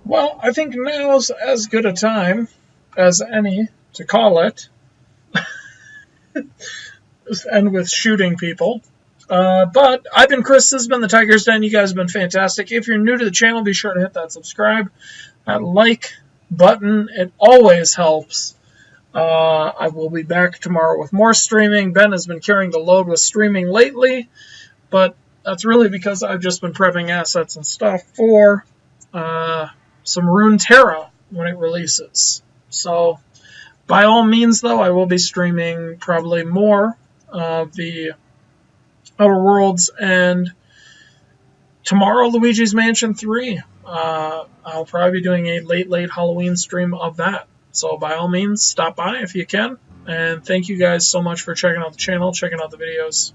Well, I think now's as good a time as any to call it. And with shooting people. But I've been Chris, this has been the Tiger's Den. You guys have been fantastic. If you're new to the channel, be sure to hit that subscribe, that like button. It always helps. I will be back tomorrow with more streaming. Ben has been carrying the load with streaming lately, but that's really because I've just been prepping assets and stuff for some Runeterra when it releases. So, by all means, though, I will be streaming probably more of the Outer Worlds, and tomorrow, Luigi's Mansion 3. I'll probably be doing a late Halloween stream of that. So, by all means, stop by if you can. And thank you guys so much for checking out the channel, checking out the videos.